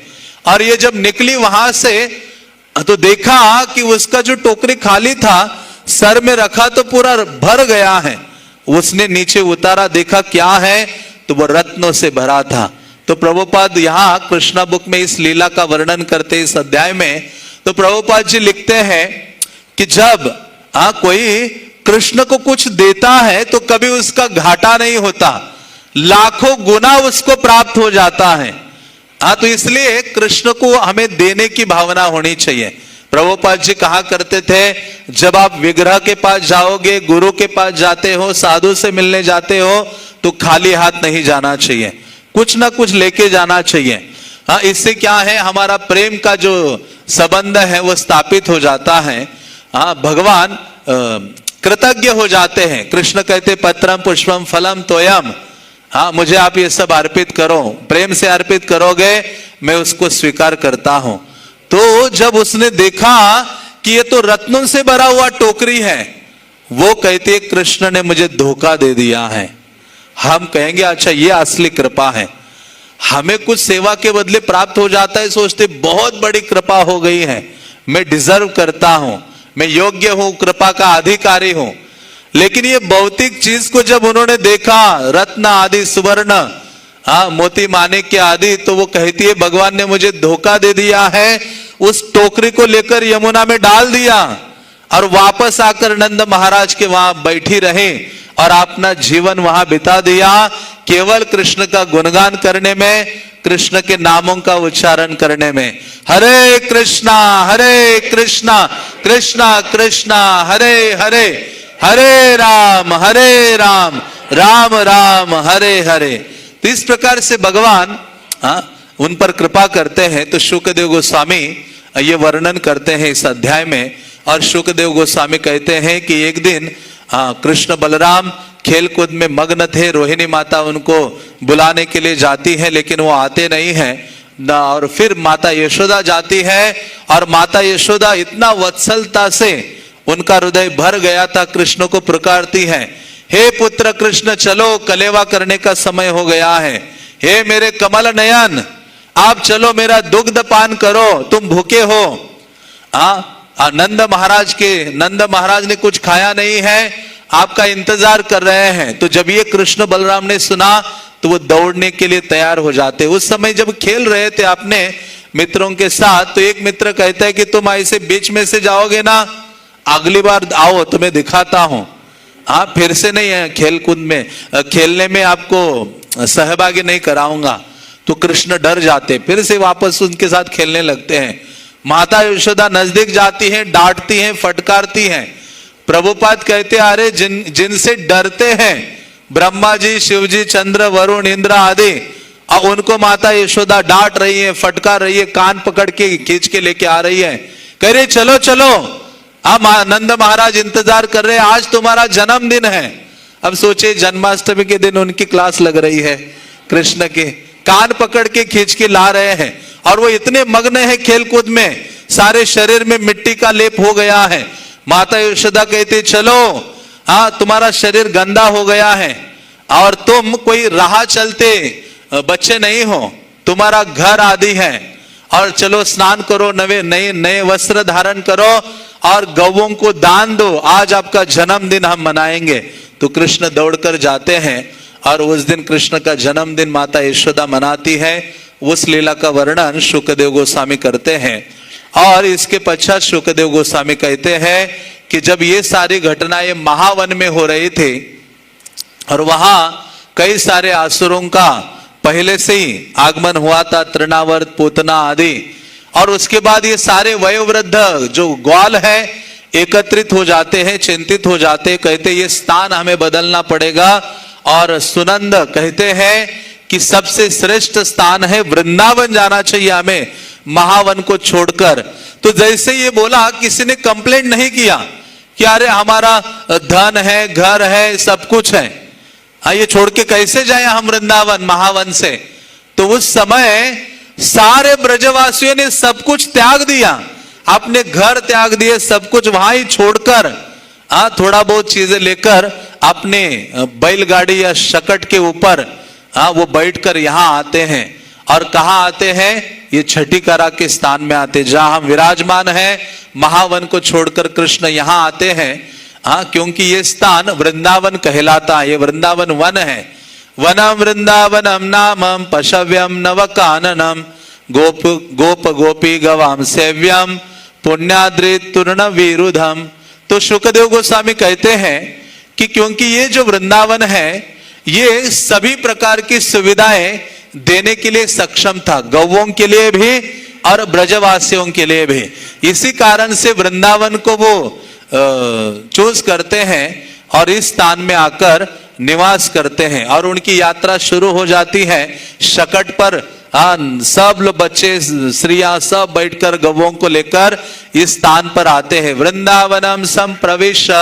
और ये जब निकली वहां से तो देखा कि उसका जो टोकरी खाली था, सर में रखा तो पूरा भर गया है। उसने नीचे उतारा, देखा क्या है, तो वो रत्नों से भरा था। तो प्रभुपाद यहाँ कृष्णा बुक में इस लीला का वर्णन करते इस अध्याय में, तो प्रभुपाद जी लिखते हैं कि जब कोई कृष्ण को कुछ देता है तो कभी उसका घाटा नहीं होता, लाखों गुना उसको प्राप्त हो जाता है। तो इसलिए कृष्ण को हमें देने की भावना होनी चाहिए। प्रभुपाद जी कहा करते थे, जब आप विग्रह के पास जाओगे, गुरु के पास जाते हो, साधु से मिलने जाते हो, तो खाली हाथ नहीं जाना चाहिए, कुछ ना कुछ लेके जाना चाहिए। हाँ, इससे क्या है, हमारा प्रेम का जो संबंध है वो स्थापित हो जाता है। हाँ, भगवान कृतज्ञ हो जाते हैं। कृष्ण कहते पत्रम पुष्पम फलम तोयम, हाँ मुझे आप ये सब अर्पित करो, प्रेम से अर्पित करोगे, मैं उसको स्वीकार करता हूं। तो जब उसने देखा कि ये तो रत्नों से भरा हुआ टोकरी है, वो कहते कृष्ण ने मुझे धोखा दे दिया है। हम कहेंगे अच्छा ये असली कृपा है, हमें कुछ सेवा के बदले प्राप्त हो जाता है, सोचते बहुत बड़ी कृपा हो गई है, मैं डिजर्व करता हूं, मैं योग्य हूं, कृपा का अधिकारी हूं। लेकिन ये भौतिक चीज को जब उन्होंने देखा, रत्न आदि, सुवर्ण, हाँ मोती माणिक्य आदि, तो वो कहती है भगवान ने मुझे धोखा दे दिया है। उस टोकरी को लेकर यमुना में डाल दिया और वापस आकर नंद महाराज के वहां बैठी रहे और अपना जीवन वहां बिता दिया, केवल कृष्ण का गुणगान करने में, कृष्ण के नामों का उच्चारण करने में। हरे कृष्णा कृष्णा कृष्णा हरे हरे, हरे राम राम राम हरे हरे। तो इस प्रकार से भगवान उन पर कृपा करते हैं। तो शुकदेव गोस्वामी ये वर्णन करते हैं इस अध्याय में, और शुकदेव गोस्वामी कहते हैं कि एक दिन कृष्ण बलराम खेल कूद में मग्न थे, रोहिणी माता उनको बुलाने के लिए जाती है लेकिन वो आते नहीं है, और फिर माता यशोदा जाती है, और माता यशोदा इतना वत्सलता से उनका हृदय भर गया था, कृष्ण को पुकारती है, हे पुत्र कृष्ण चलो, कलेवा करने का समय हो गया है, हे मेरे कमल नयन आप चलो, मेरा दुग्ध पान करो, तुम भूखे हो। नंद महाराज ने कुछ खाया नहीं है, आपका इंतजार कर रहे हैं। तो जब ये कृष्ण बलराम ने सुना तो वो दौड़ने के लिए तैयार हो जाते। उस समय जब खेल रहे थे अपने मित्रों के साथ, तो एक मित्र कहता है कि तुम ऐसे बीच में से जाओगे ना, अगली बार आओ तुम्हें दिखाता हूं, फिर से नहीं है खेल कूद में, खेलने में आपको सहभागी नहीं कराऊंगा। तो कृष्ण डर जाते, फिर से वापस उनके साथ खेलने लगते हैं। माता यशोदा नजदीक जाती हैं, डांटती हैं, फटकारती हैं। प्रभुपाद कहते अरे जिनसे डरते हैं ब्रह्मा जी, शिव जी, चंद्र, वरुण, इंद्र आदि, और उनको माता यशोदा डांट रही है, फटकार रही है, कान पकड़ के खींच के लेके आ रही है, कह रही चलो चलो, नंद महाराज इंतजार कर रहे हैं, आज तुम्हारा जन्मदिन है। अब सोचे जन्माष्टमी के दिन उनकी क्लास लग रही है, कृष्ण के कान पकड़ के खींच के ला रहे हैं, और वो इतने मग्न है खेल कूद में, सारे शरीर में मिट्टी का लेप हो गया है। माता यशोदा कहती चलो, तुम्हारा शरीर गंदा हो गया है, और तुम कोई राह चलते बच्चे नहीं हो, तुम्हारा घर आदि है, और चलो स्नान करो, नए वस्त्र धारण करो, और गौओं को दान दो, आज आपका जन्मदिन हम मनाएंगे। तो कृष्ण दौड़कर जाते हैं, और उस दिन कृष्ण का जन्मदिन माता यशोदा मनाती है। उस लीला का वर्णन शुकदेव गोस्वामी करते हैं, और इसके पश्चात शुकदेव गोस्वामी कहते हैं कि जब ये सारी घटनाएं महावन में हो रही थी, और वहां कई सारे असुरों का पहले से ही आगमन हुआ था, तृणावर्त, पूतना आदि, और उसके बाद ये सारे वयोवृद्ध जो ग्वाल है एकत्रित हो जाते हैं, चिंतित हो जाते हैं, कहते ये स्थान हमें बदलना पड़ेगा। और सुनंद कहते हैं कि सबसे श्रेष्ठ स्थान है वृंदावन, जाना चाहिए हमें महावन को छोड़कर। तो जैसे ये बोला, किसी ने कंप्लेंट नहीं किया, कि अरे हमारा धन है, घर है, सब कुछ है, ये छोड़ के कैसे जाए हम वृंदावन महावन से। तो उस समय सारे ब्रजवासियों ने सब कुछ त्याग दिया, अपने घर त्याग दिए, सब कुछ वहां ही छोड़कर थोड़ा बहुत चीजें लेकर अपने बैलगाड़ी या शकट के ऊपर वो बैठकर यहाँ आते हैं। और कहाँ आते हैं? ये छठी करा के स्थान में आते, जहां हम विराजमान हैं। महावन को छोड़कर कृष्ण यहाँ आते हैं, क्योंकि ये स्थान वृंदावन कहलाता है, ये वृंदावन वन है। वनम वृंदावनम नामम पशव्यम नवकाननम गोप गोप गोपी गवाम सेव्यम पुण्याद्रित तुर्ण विरुधम। तो शुकदेव गोस्वामी कहते हैं कि क्योंकि ये जो वृंदावन है ये सभी प्रकार की सुविधाएं देने के लिए सक्षम था, गौवों के लिए भी और ब्रजवासियों के लिए भी। इसी कारण से वृंदावन को वो चूज करते हैं और इस स्थान में आकर निवास करते हैं। और उनकी यात्रा शुरू हो जाती है शकट पर। सब लोग बच्चे स्त्रियां सब बैठकर गवों को लेकर इस स्थान पर आते हैं। वृंदावनम संप्रविश्य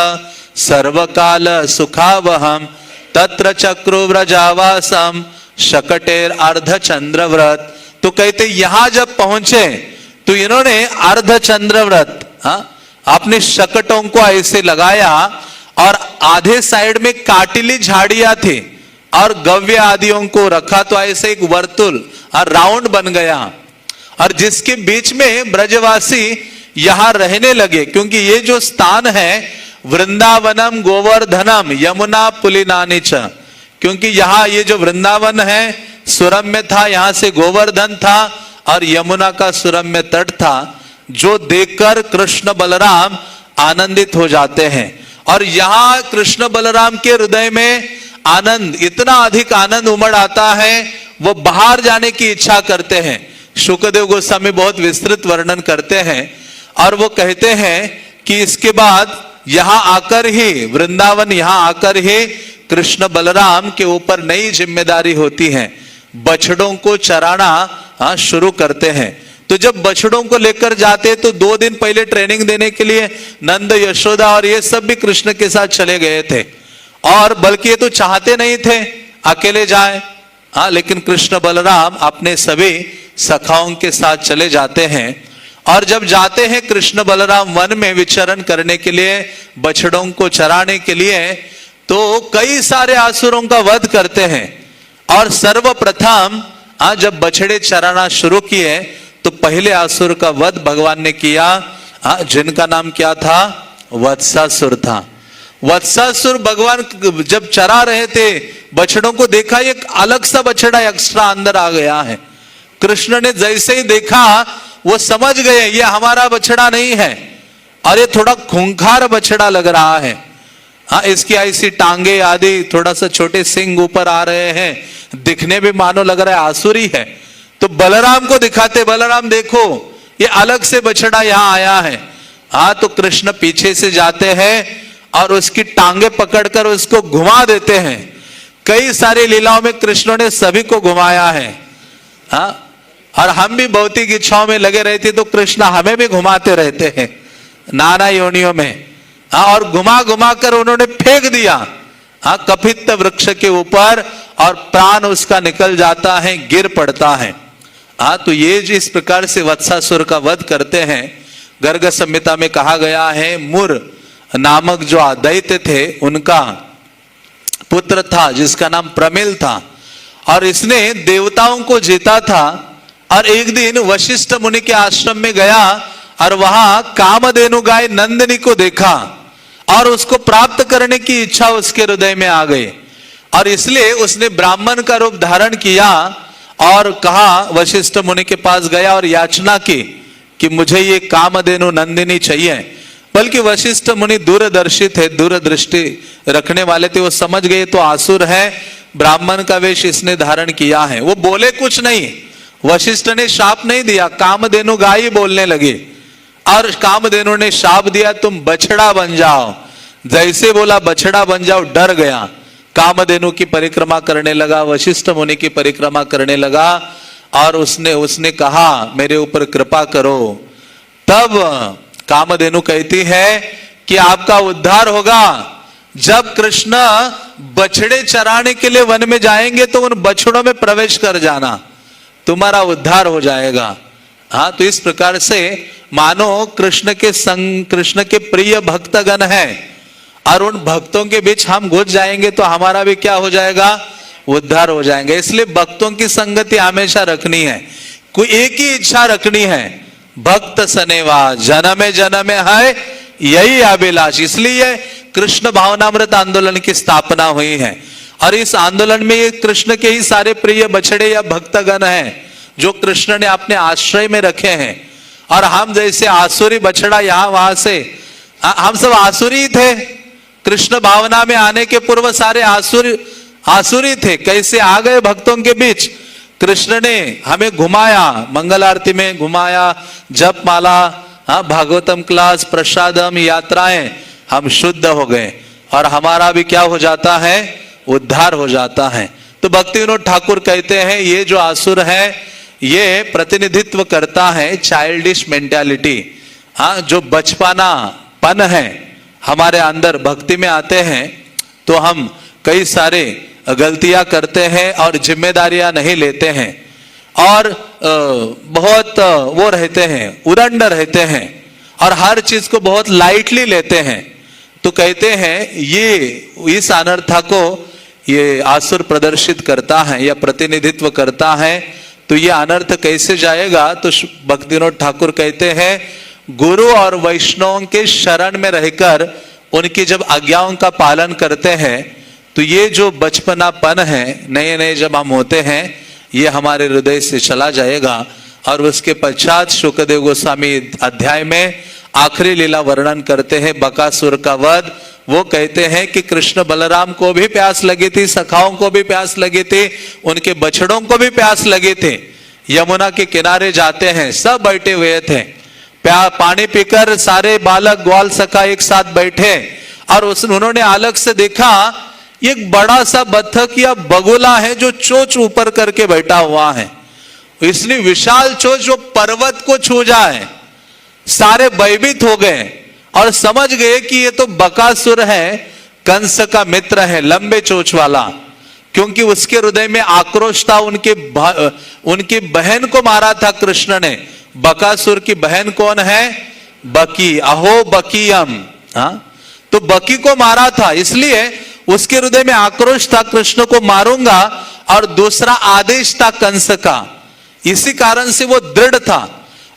सर्वकाल सुखावहम तत्र चक्रो व्रजावासम शकटेर अर्ध चंद्रव्रत। तो कहते यहां जब पहुंचे तो इन्होंने अर्ध चंद्रव्रत अपने शकटों को ऐसे लगाया और आधे साइड में काटिली झाड़ियां थी और गव्य आदियों को रखा, तो ऐसे एक वर्तुल और राउंड बन गया। और जिसके बीच में ब्रजवासी यहां रहने लगे, क्योंकि ये जो स्थान है वृंदावनम गोवर्धनम यमुना पुलिनानि च, क्योंकि यहां ये जो वृंदावन है सुरम्य था, यहां से गोवर्धन था और यमुना का सुरम्य तट था, जो देखकर कृष्ण बलराम आनंदित हो जाते हैं। और यहां कृष्ण बलराम के हृदय में आनंद, इतना अधिक आनंद उमड़ आता है, वो बाहर जाने की इच्छा करते हैं। शुकदेव गोस्वामी बहुत विस्तृत वर्णन करते हैं और वो कहते हैं कि इसके बाद यहां आकर ही, वृंदावन यहां आकर ही कृष्ण बलराम के ऊपर नई जिम्मेदारी होती है, बछड़ों को चराना शुरू करते हैं। तो जब बछड़ों को लेकर जाते तो 2 दिन पहले ट्रेनिंग देने के लिए नंद यशोदा और ये सब भी कृष्ण के साथ चले गए थे, और बल्कि ये तो चाहते नहीं थे अकेले जाए, लेकिन कृष्ण बलराम अपने सभी सखाओं के साथ चले जाते हैं। और जब जाते हैं कृष्ण बलराम वन में विचरण करने के लिए, बछड़ों को चराने के लिए, तो कई सारे असुरों का वध करते हैं। और सर्वप्रथम जब बछड़े चराना शुरू किए तो पहले असुर का वध भगवान ने किया, जिनका नाम क्या था? वत्सासुर था। वत्सासुर भगवान जब चरा रहे थे बछड़ों को, देखा एक अलग सा बछड़ा एक्स्ट्रा अंदर आ गया है। कृष्ण ने जैसे ही देखा वो समझ गए ये हमारा बछड़ा नहीं है और ये थोड़ा खूंखार बछड़ा लग रहा है। इसकी ऐसी टांगे आदि, थोड़ा सा छोटे सिंग ऊपर आ रहे हैं, दिखने में मानो लग रहा है आसुरी है। तो बलराम को दिखाते, बलराम देखो ये अलग से बछड़ा यहां आया है। तो कृष्ण पीछे से जाते हैं और उसकी टांगे पकड़कर उसको घुमा देते हैं। कई सारी लीलाओं में कृष्ण ने सभी को घुमाया है। और हम भी भौतिक इच्छाओं में लगे रहते तो कृष्ण हमें भी घुमाते रहते हैं नाना योनियों में। और घुमा घुमा कर उन्होंने फेंक दिया कपित्त वृक्ष के ऊपर और प्राण उसका निकल जाता है, गिर पड़ता है। तो ये जिस प्रकार से वत्सासुर का वध करते हैं, गर्ग संहिता में कहा गया है, मुर नामक जो दैत्य थे उनका पुत्र था जिसका नाम प्रमिल था, और इसने देवताओं को जीता था। और एक दिन वशिष्ठ मुनि के आश्रम में गया और वहां कामधेनु गाय नंदिनी को देखा और उसको प्राप्त करने की इच्छा उसके हृदय में आ गई। और इसलिए उसने ब्राह्मण का रूप धारण किया और कहा, वशिष्ठ मुनि के पास गया और याचना की कि मुझे ये कामधेनु नंदिनी चाहिए। बल्कि वशिष्ठ मुनि दूरदर्शी थे, दूरदृष्टि रखने वाले थे, वो समझ गए तो आसुर है, ब्राह्मण का वेश इसने धारण किया है। वो बोले कुछ नहीं, वशिष्ठ ने शाप नहीं दिया, कामधेनु गाय बोलने लगी और कामधेनु ने शाप दिया, तुम बछड़ा बन जाओ। जैसे बोला बछड़ा बन जाओ, डर गया, कामधेनु की परिक्रमा करने लगा, वशिष्ठ मुनि की परिक्रमा करने लगा और उसने कहा मेरे ऊपर कृपा करो। तब कामधेनु कहती है कि आपका उद्धार होगा जब कृष्ण बछड़े चराने के लिए वन में जाएंगे तो उन बछड़ों में प्रवेश कर जाना, तुम्हारा उद्धार हो जाएगा। हाँ, तो इस प्रकार से मानो कृष्ण के संग, कृष्ण के प्रिय भक्तगण हैं और उन भक्तों के बीच हम घुस जाएंगे तो हमारा भी क्या हो जाएगा, उद्धार हो जाएंगे। इसलिए भक्तों की संगति हमेशा रखनी है, कोई एक ही इच्छा रखनी है, भक्त सनेवा जन्मे जन्मे है यही अभिलाष। इसलिए कृष्ण भावनामृत आंदोलन की स्थापना हुई है और इस आंदोलन में ये कृष्ण के ही सारे प्रिय बछड़े या भक्तगण हैं जो कृष्ण ने अपने आश्रय में रखे हैं। और हम जैसे आसुरी बछड़ा यहाँ वहां से, हम सब आसुरी थे, कृष्ण भावना में आने के पूर्व सारे आसुरी थे। कैसे आ गए भक्तों के बीच, कृष्ण ने हमें घुमाया, मंगल आरती में घुमाया, जप माला, भागवतम क्लास, प्रसादम, यात्राएं, हम शुद्ध हो गए और हमारा भी क्या हो जाता है, उद्धार हो जाता है। तो भक्ति विनोद ठाकुर कहते हैं ये जो आसुर है ये प्रतिनिधित्व करता है चाइल्डिश मेंटालिटी। हाँ, जो बचपनापन है हमारे अंदर, भक्ति में आते हैं तो हम कई सारे गलतियां करते हैं और जिम्मेदारियां नहीं लेते हैं और बहुत वो रहते हैं, उदंड रहते हैं और हर चीज को बहुत लाइटली लेते हैं। तो कहते हैं ये इस अनर्था को ये आसुर प्रदर्शित करता है या प्रतिनिधित्व करता है। तो ये अनर्थ कैसे जाएगा, तो भक्ति विनोद ठाकुर कहते हैं गुरु और वैष्णवों के शरण में रहकर उनकी जब आज्ञाओं का पालन करते हैं तो ये जो बचपनापन है, नए नए जब हम होते हैं, ये हमारे हृदय से चला जाएगा। और उसके पश्चात शुकदेव गोस्वामी अध्याय में आखिरी लीला वर्णन करते हैं बकासुर का वध। वो कहते हैं कि कृष्ण बलराम को भी प्यास लगी थी, सखाओं को भी प्यास लगी थी, उनके बछड़ों को भी प्यास लगी थी। यमुना के किनारे जाते हैं, सब बैठे हुए थे, पानी पीकर सारे बालक ग्वाल सखा एक साथ बैठे और उन्होंने अलग से देखा एक बड़ा सा बत्तख या बगुला है जो चोंच ऊपर करके बैठा हुआ है। इसलिए विशाल चोंच जो पर्वत को छू जाए, सारे भयभीत हो गए और समझ गए कि ये तो बकासुर है, कंस का मित्र है, लंबे चोंच वाला, क्योंकि उसके हृदय में आक्रोश था। उनकी बहन को मारा था कृष्ण ने। बकासुर की बहन कौन है, बकी, अहो बकीयम। हाँ, तो बकी को मारा था, इसलिए उसके हृदय में आक्रोश था, कृष्ण को मारूंगा। और दूसरा आदेश था कंस का, इसी कारण से वो दृढ़ था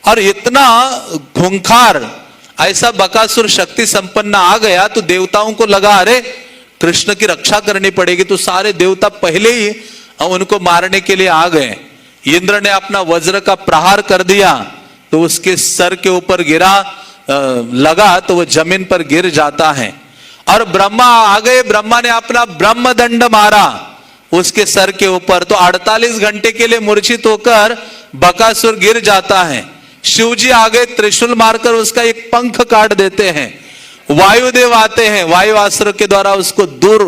और इतना खूंखार ऐसा बकासुर शक्ति संपन्न आ गया। तो देवताओं को लगा अरे कृष्ण की रक्षा करनी पड़ेगी, तो सारे देवता पहले ही उनको मारने के लिए आ गए। इंद्र ने अपना वज्र का प्रहार कर दिया तो उसके सर के ऊपर गिरा, लगा तो वो जमीन पर गिर जाता है। और ब्रह्मा आ गए, ब्रह्मा ने अपना ब्रह्मदंड मारा उसके सर के ऊपर, तो 48 घंटे के लिए मूर्छित होकर बकासुर गिर जाता है। शिव जी आ गए, त्रिशूल मारकर उसका एक पंख काट देते हैं। वायुदेव आते हैं, वायु अस्त्र के द्वारा उसको दूर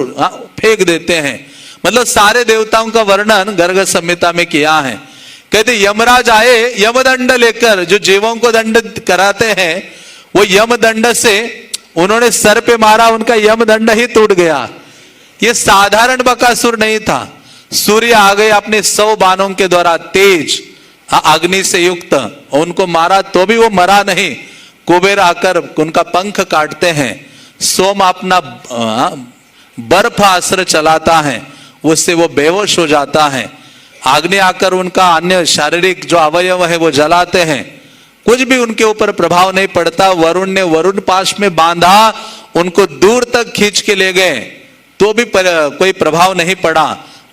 फेंक देते हैं। मतलब सारे देवताओं का वर्णन गर्ग संहिता में किया है। कहते यमराज आए यमदंड लेकर, जो जीवों को दंड कराते हैं, वो यमदंड से उन्होंने सर पे मारा, उनका यमदंड ही टूट गया। ये साधारण बकासुर नहीं था। सूर्य आ गए अपने 100 बाणों के द्वारा, तेज अग्नि से युक्त, उनको मारा तो भी वो मरा नहीं। कुबेर आकर उनका पंख काटते हैं। सोम अपना बर्फ अस्त्र चलाता है, उससे वो बेहोश हो जाता है। अग्नि आकर उनका अन्य शारीरिक जो अवयव है वो जलाते हैं, कुछ भी उनके ऊपर प्रभाव नहीं पड़ता। वरुण ने वरुण पाश में बांधा, उनको दूर तक खींच के ले गए तो भी कोई प्रभाव नहीं पड़ा।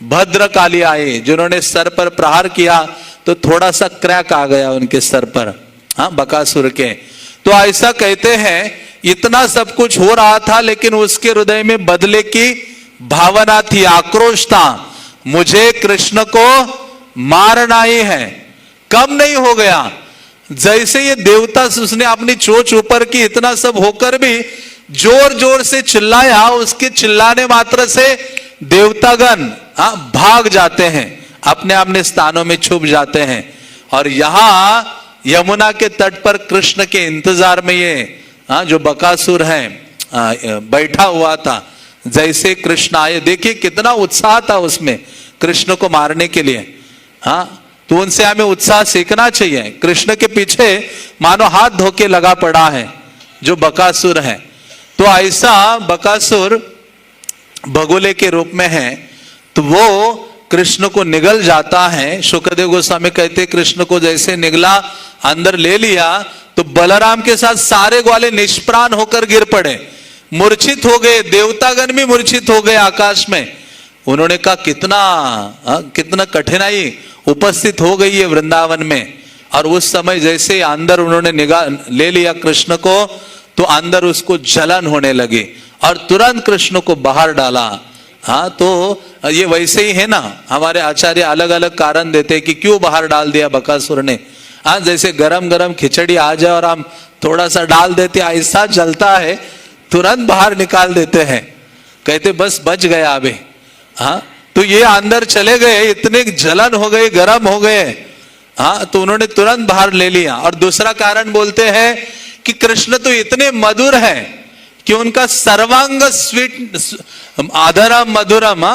भद्रकाली आए, जिन्होंने सर पर प्रहार किया तो थोड़ा सा क्रैक आ गया उनके सर पर, हाँ, बकासुर के। तो ऐसा कहते हैं इतना सब कुछ हो रहा था, लेकिन उसके हृदय में बदले की भावना थी, आक्रोश था, मुझे कृष्ण को मारना ही है, कम नहीं हो गया। जैसे ये देवता उसने अपनी चोंच ऊपर की, इतना सब होकर भी जोर जोर से चिल्लाया, उसके चिल्लाने मात्र से देवतागण भाग जाते हैं, अपने अपने स्थानों में छुप जाते हैं। और यहां यमुना के तट पर कृष्ण के इंतजार में ये हाँ, जो बकासुर है बैठा हुआ था, जैसे कृष्ण आए, देखिए कितना उत्साह था उसमें कृष्ण को मारने के लिए। हाँ, तो उनसे हमें उत्साह सीखना चाहिए। कृष्ण के पीछे मानो हाथ धोके लगा पड़ा है जो बकासुर है। तो ऐसा बकासुर भगोले के रूप में है, तो वो कृष्ण को निगल जाता है। शुक्रदेव गोस्वामी कहते कृष्ण को जैसे निगला, अंदर ले लिया, तो बलराम के साथ सारे ग्वाले निष्प्राण होकर गिर पड़े, मूर्छित हो गए। देवतागण भी मूर्छित हो गए आकाश में। उन्होंने कहा कितना कठिनाई उपस्थित हो गई है वृंदावन में। और उस समय जैसे अंदर उन्होंने निगाह ले लिया कृष्ण को, तो अंदर उसको जलन होने लगी और तुरंत कृष्ण को बाहर डाला। हाँ, तो ये वैसे ही है ना, हमारे आचार्य अलग अलग कारण देते हैं कि क्यों बाहर डाल दिया बकासुर ने। हाँ, जैसे गरम गरम खिचड़ी आ जाए और हम थोड़ा सा डाल देते, ऐसा जलता है, तुरंत बाहर निकाल देते हैं, कहते बस बच गया अभी। हाँ, तो ये अंदर चले गए, इतने जलन हो गए, गरम हो गए। हाँ, तो उन्होंने तुरंत बाहर ले लिया। और दूसरा कारण बोलते हैं कि कृष्ण तो इतने मधुर है कि उनका सर्वांग स्वीट, आधरम मधुरम,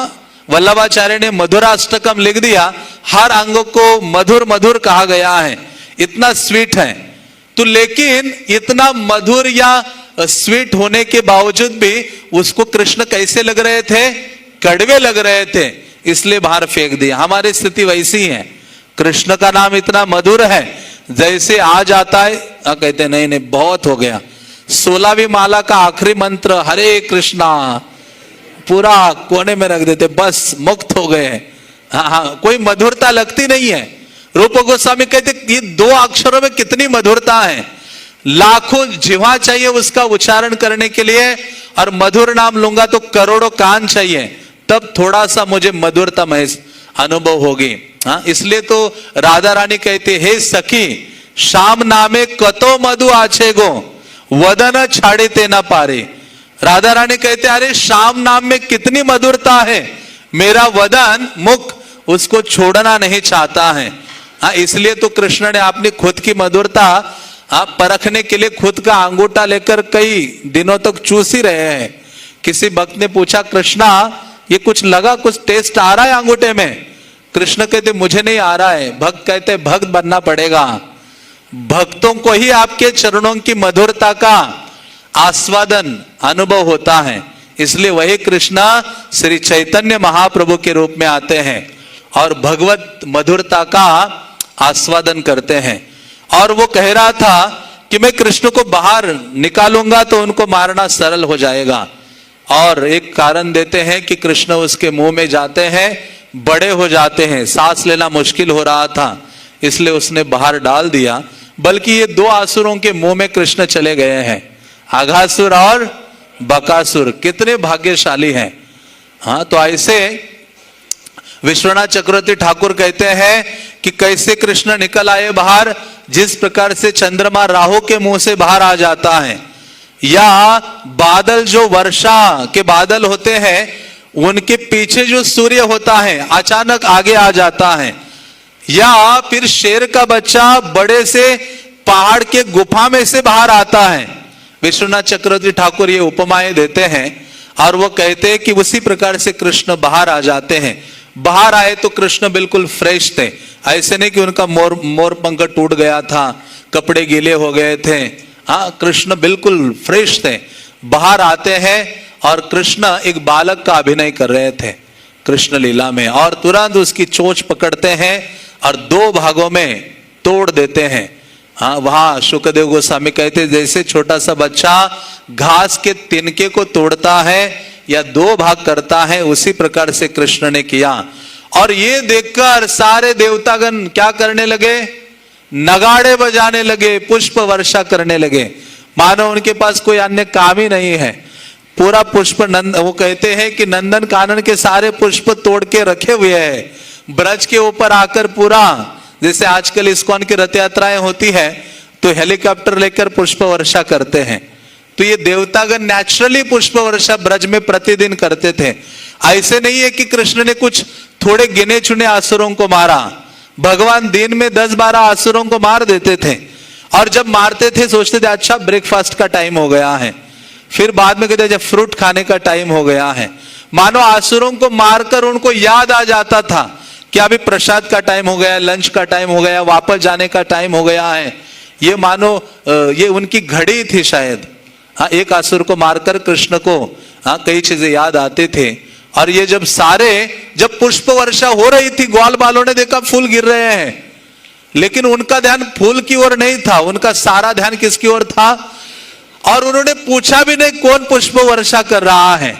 वल्लभाचार्य ने मधुराष्टकम लिख दिया, हर अंग को मधुर मधुर कहा गया है, इतना स्वीट है। तो लेकिन इतना मधुर या स्वीट होने के बावजूद भी उसको कृष्ण कैसे लग रहे थे? कड़वे लग रहे थे, इसलिए बाहर फेंक दिया। हमारी स्थिति वैसी है, कृष्ण का नाम इतना मधुर है, जैसे आ जाता है कहते नहीं नहीं बहुत हो गया। 16वीं माला का आखिरी मंत्र हरे कृष्णा पूरा कोने में रख देते, बस मुक्त हो गए। हाँ, कोई मधुरता लगती नहीं है। रूप गोस्वामी कहते ये 2 अक्षरों में कितनी मधुरता है, लाखों जिह्वा चाहिए उसका उच्चारण करने के लिए, और मधुर नाम लूंगा तो करोड़ों कान चाहिए, तब थोड़ा सा मुझे मधुरता महसूस अनुभव होगी। हाँ, इसलिए तो राधा रानी कहते हे सखी श्याम नामे कतो मधु आछे गो वदन छाड़े ते न पारे। राधा रानी कहते अरे श्याम नाम में कितनी मधुरता है, मेरा वदन मुख उसको छोड़ना नहीं चाहता है। हाँ, इसलिए तो कृष्ण ने अपनी खुद की मधुरता परखने के लिए खुद का अंगूठा लेकर कई दिनों तक चूस ही रहे हैं। किसी भक्त ने पूछा कृष्णा ये कुछ लगा, कुछ टेस्ट आ रहा है अंगूठे में? कृष्ण कहते मुझे नहीं आ रहा है। भक्त कहते भक्त बनना पड़ेगा, भक्तों को ही आपके चरणों की मधुरता का आस्वादन अनुभव होता है। इसलिए वही कृष्णा श्री चैतन्य महाप्रभु के रूप में आते हैं और भगवत मधुरता का आस्वादन करते हैं। और वो कह रहा था कि मैं कृष्ण को बाहर निकालूंगा तो उनको मारना सरल हो जाएगा। और एक कारण देते हैं कि कृष्ण उसके मुंह में जाते हैं, बड़े हो जाते हैं, सांस लेना मुश्किल हो रहा था, इसलिए उसने बाहर डाल दिया। बल्कि ये 2 असुरों के मुंह में कृष्ण चले गए हैं, आघासुर और बकासुर। कितने भाग्यशाली हैं। हाँ, तो ऐसे विश्वनाथ चक्रवर्ती ठाकुर कहते हैं कि कैसे कृष्ण निकल आए बाहर, जिस प्रकार से चंद्रमा राहु के मुंह से बाहर आ जाता है, या बादल जो वर्षा के बादल होते हैं उनके पीछे जो सूर्य होता है अचानक आगे आ जाता है, या फिर शेर का बच्चा बड़े से पहाड़ के गुफा में से बाहर आता है। विश्वनाथ चक्रवर्ती ठाकुर ये उपमाएं देते हैं और वो कहते हैं कि उसी प्रकार से कृष्ण बाहर आ जाते हैं। बाहर आए तो कृष्ण बिल्कुल फ्रेश थे, ऐसे नहीं कि उनका मोर पंख टूट गया था, कपड़े गीले हो गए थे। हाँ, कृष्ण बिल्कुल फ्रेश थे। बाहर आते हैं और कृष्ण एक बालक का अभिनय कर रहे थे कृष्ण लीला में, और तुरंत उसकी चोंच पकड़ते हैं और 2 भागों में तोड़ देते हैं। हाँ, वहां शुक्रदेव गोस्वामी कहते जैसे छोटा सा बच्चा घास के तिनके को तोड़ता है या 2 भाग करता है, उसी प्रकार से कृष्ण ने किया। और ये देखकर सारे देवतागण क्या करने लगे? नगाड़े बजाने लगे, पुष्प वर्षा करने लगे, मानो उनके पास कोई अन्य काम ही नहीं है। पूरा पुष्प वो कहते हैं कि नंदन कानन के सारे पुष्प तोड़ के रखे हुए हैं, ब्रज के ऊपर आकर पूरा, जैसे आजकल इस्कॉन की रथ यात्राएं होती है तो हेलीकॉप्टर लेकर पुष्प वर्षा करते हैं, तो ये देवतागण नेचुरली पुष्प वर्षा ब्रज में प्रतिदिन करते थे। ऐसे नहीं है कि कृष्ण ने कुछ थोड़े गिने चुने असुरों को मारा, भगवान दिन में 10-12 असुरों को मार देते थे। और जब मारते थे सोचते थे अच्छा ब्रेकफास्ट का टाइम हो गया है, फिर बाद में कहते जब फ्रूट खाने का टाइम हो गया है। मानो असुरों को मारकर उनको याद आ जाता था कि अभी प्रसाद का टाइम हो गया, लंच का टाइम हो गया, वापस जाने का टाइम हो गया है। ये मानो ये उनकी घड़ी थी शायद। हाँ, एक असुर को मारकर कृष्ण को कई चीजें याद आते थे। और ये जब पुष्प वर्षा हो रही थी, ग्वाल बालों ने देखा फूल गिर रहे हैं, लेकिन उनका ध्यान फूल की ओर नहीं था, उनका सारा ध्यान किसकी ओर था? और उन्होंने पूछा भी नहीं कौन पुष्प वर्षा कर रहा है।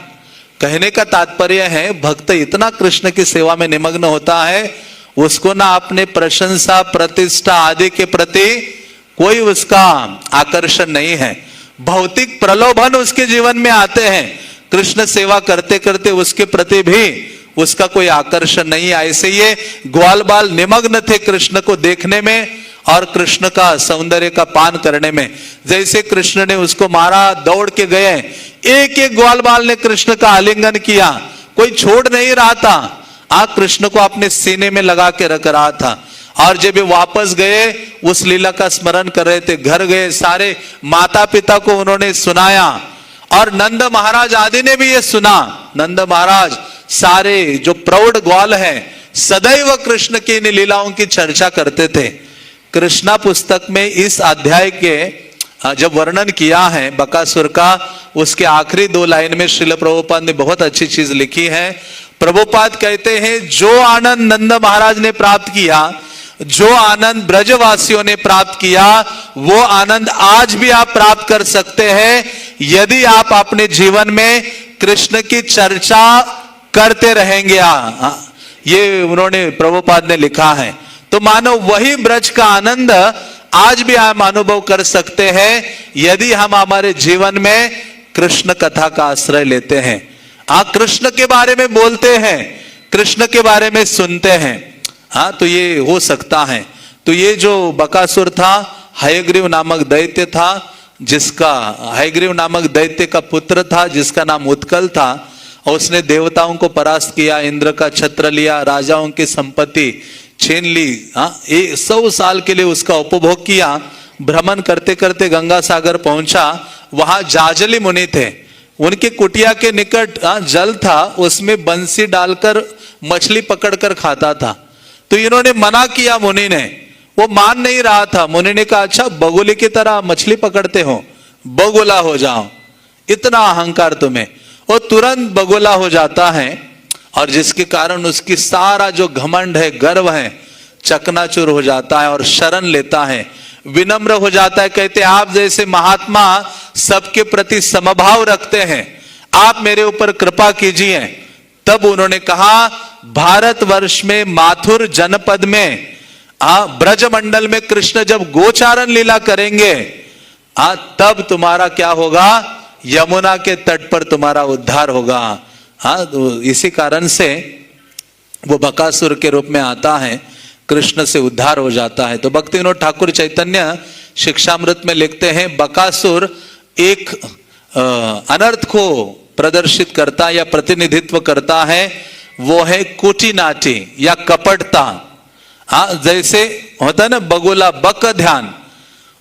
कहने का तात्पर्य है भक्त इतना कृष्ण की सेवा में निमग्न होता है, उसको ना अपने प्रशंसा प्रतिष्ठा आदि के प्रति कोई उसका आकर्षण नहीं है। भौतिक प्रलोभन उसके जीवन में आते हैं, कृष्ण सेवा करते करते उसके प्रति भी उसका कोई आकर्षण नहीं। ऐसे ये ग्वाल बाल निमग्न थे कृष्ण को देखने में और कृष्ण का सौंदर्य का पान करने में। जैसे कृष्ण ने उसको मारा, दौड़ के गए, एक एक ग्वाल बाल ने कृष्ण का आलिंगन किया, कोई छोड़ नहीं रहा था। कृष्ण को अपने सीने में लगा के रख रहा था। और जब वे वापस गए उस लीला का स्मरण कर रहे थे, घर गए, सारे माता पिता को उन्होंने सुनाया और नंद महाराज आदि ने भी ये सुना। नंद महाराज सारे जो प्रौढ़ ग्वाल हैं सदैव कृष्ण की इन लीलाओं की चर्चा करते थे। कृष्णा पुस्तक में इस अध्याय के जब वर्णन किया है बकासुर का, उसके आखिरी 2 लाइन में श्रील प्रभुपाद ने बहुत अच्छी चीज लिखी है। प्रभुपाद कहते हैं जो आनंद नंद महाराज ने प्राप्त किया, जो आनंद ब्रजवासियों ने प्राप्त किया, वो आनंद आज भी आप प्राप्त कर सकते हैं यदि आप अपने जीवन में कृष्ण की चर्चा करते रहेंगे। ये उन्होंने प्रभुपाद ने लिखा है। तो मानो वही ब्रज का आनंद आज भी हम अनुभव कर सकते हैं यदि हम हमारे जीवन में कृष्ण कथा का आश्रय लेते हैं, कृष्ण के बारे में बोलते हैं, कृष्ण के बारे में सुनते हैं। तो ये हो सकता है। तो ये जो बकासुर था, हयग्रीव नामक दैत्य था, जिसका हयग्रीव नामक दैत्य का पुत्र था जिसका नाम उत्कल था, और उसने देवताओं को परास्त किया, इंद्र का छत्र लिया, राजाओं की संपत्ति छीन ली। 100 साल के लिए उसका उपभोग किया। भ्रमण करते करते गंगा सागर पहुंचा, वहां जाजली मुनि थे, उनके कुटिया के निकट जल था, उसमें बंसी डालकर मछली पकड़कर खाता था। तो इन्होंने मना किया, मुनि ने, वो मान नहीं रहा था। मुनि ने कहा अच्छा बगुले की तरह मछली पकड़ते हो, बगुला हो जाओ, इतना अहंकार तुम्हें। वो तुरंत बगुला हो जाता है और जिसके कारण उसकी सारा जो घमंड है, गर्व है, चकनाचूर हो जाता है और शरण लेता है, विनम्र हो जाता है। कहते आप जैसे महात्मा सबके प्रति समभाव रखते हैं, आप मेरे ऊपर कृपा कीजिए। तब उन्होंने कहा भारतवर्ष में माथुर जनपद में ब्रजमंडल में कृष्ण जब गोचारण लीला करेंगे तब तुम्हारा क्या होगा, यमुना के तट पर तुम्हारा उद्धार होगा। तो इसी कारण से वो बकासुर के रूप में आता है, कृष्ण से उद्धार हो जाता है। तो भक्ति विनोद ठाकुर चैतन्य शिक्षामृत में लिखते हैं बकासुर एक अनर्थ को प्रदर्शित करता या प्रतिनिधित्व करता है, वो है कुटिनाटी या कपटता। जैसे होता है ना बगुला, बक ध्यान,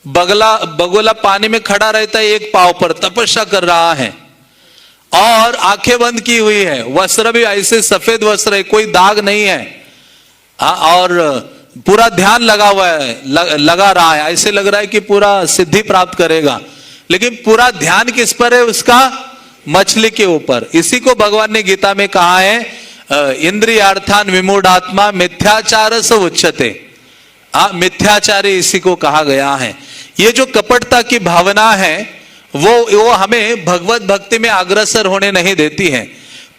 बगुला पानी में खड़ा रहता है एक पांव पर, तपस्या कर रहा है और आंखें बंद की हुई है, वस्त्र भी ऐसे सफेद वस्त्र है, कोई दाग नहीं है, और पूरा ध्यान लगा हुआ है, लगा रहा है, ऐसे लग रहा है कि पूरा सिद्धि प्राप्त करेगा, लेकिन पूरा ध्यान किस पर है उसका, मछली के ऊपर। इसी को भगवान ने गीता में कहा है इंद्रियार्थान विमूढ़ात्मा मिथ्याचार स उच्यते। मिथ्याचारी इसी को कहा गया है। ये जो कपटता की भावना है वो हमें भगवत भक्ति में अग्रसर होने नहीं देती है।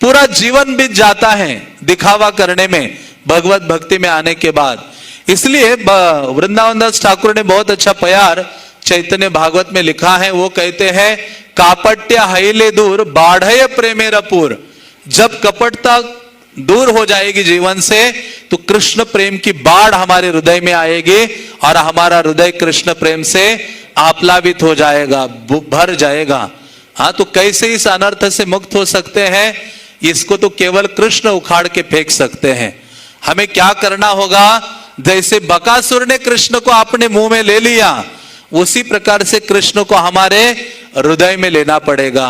पूरा जीवन बीत जाता है दिखावा करने में भगवत भक्ति में आने के बाद। इसलिए वृंदावन दास ठाकुर ने बहुत अच्छा प्यार चैतन्य भागवत में लिखा है। वो कहते हैं कापट्य हईले दूर बाढ़य प्रेमेरपुर। जब कपटता दूर हो जाएगी जीवन से तो कृष्ण प्रेम की बाढ़ हमारे हृदय में आएगी और हमारा हृदय कृष्ण प्रेम से आप्लावित हो जाएगा, भर जाएगा। तो कैसे इस अनर्थ से मुक्त हो सकते हैं, इसको तो केवल कृष्ण उखाड़ के फेंक सकते हैं। हमें क्या करना होगा, जैसे बकासुर ने कृष्ण को अपने मुंह में ले लिया, उसी प्रकार से कृष्ण को हमारे हृदय में लेना पड़ेगा,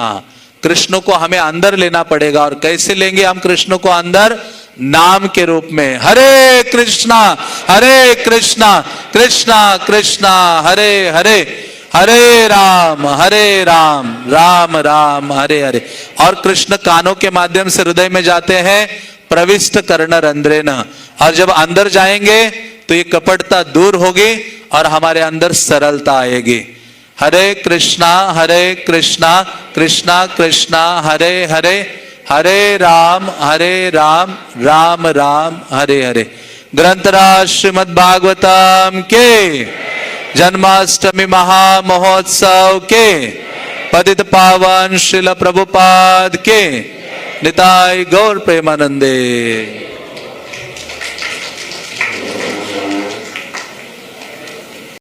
कृष्ण को हमें अंदर लेना पड़ेगा। और कैसे लेंगे हम कृष्ण को अंदर? नाम के रूप में, हरे कृष्णा कृष्णा कृष्णा हरे हरे, हरे राम राम राम हरे हरे। और कृष्ण कानों के माध्यम से हृदय में जाते हैं, प्रविष्ट कर्ण रंध्रेन। और जब अंदर जाएंगे तो ये कपटता दूर होगी और हमारे अंदर सरलता आएगी। हरे कृष्णा कृष्णा कृष्णा हरे हरे, हरे राम राम राम हरे हरे। ग्रंथराज श्रीमद् भागवतम के जन्माष्टमी महामहोत्सव के पतित पावन श्रील प्रभुपाद के निताय गौर प्रेमानंदे।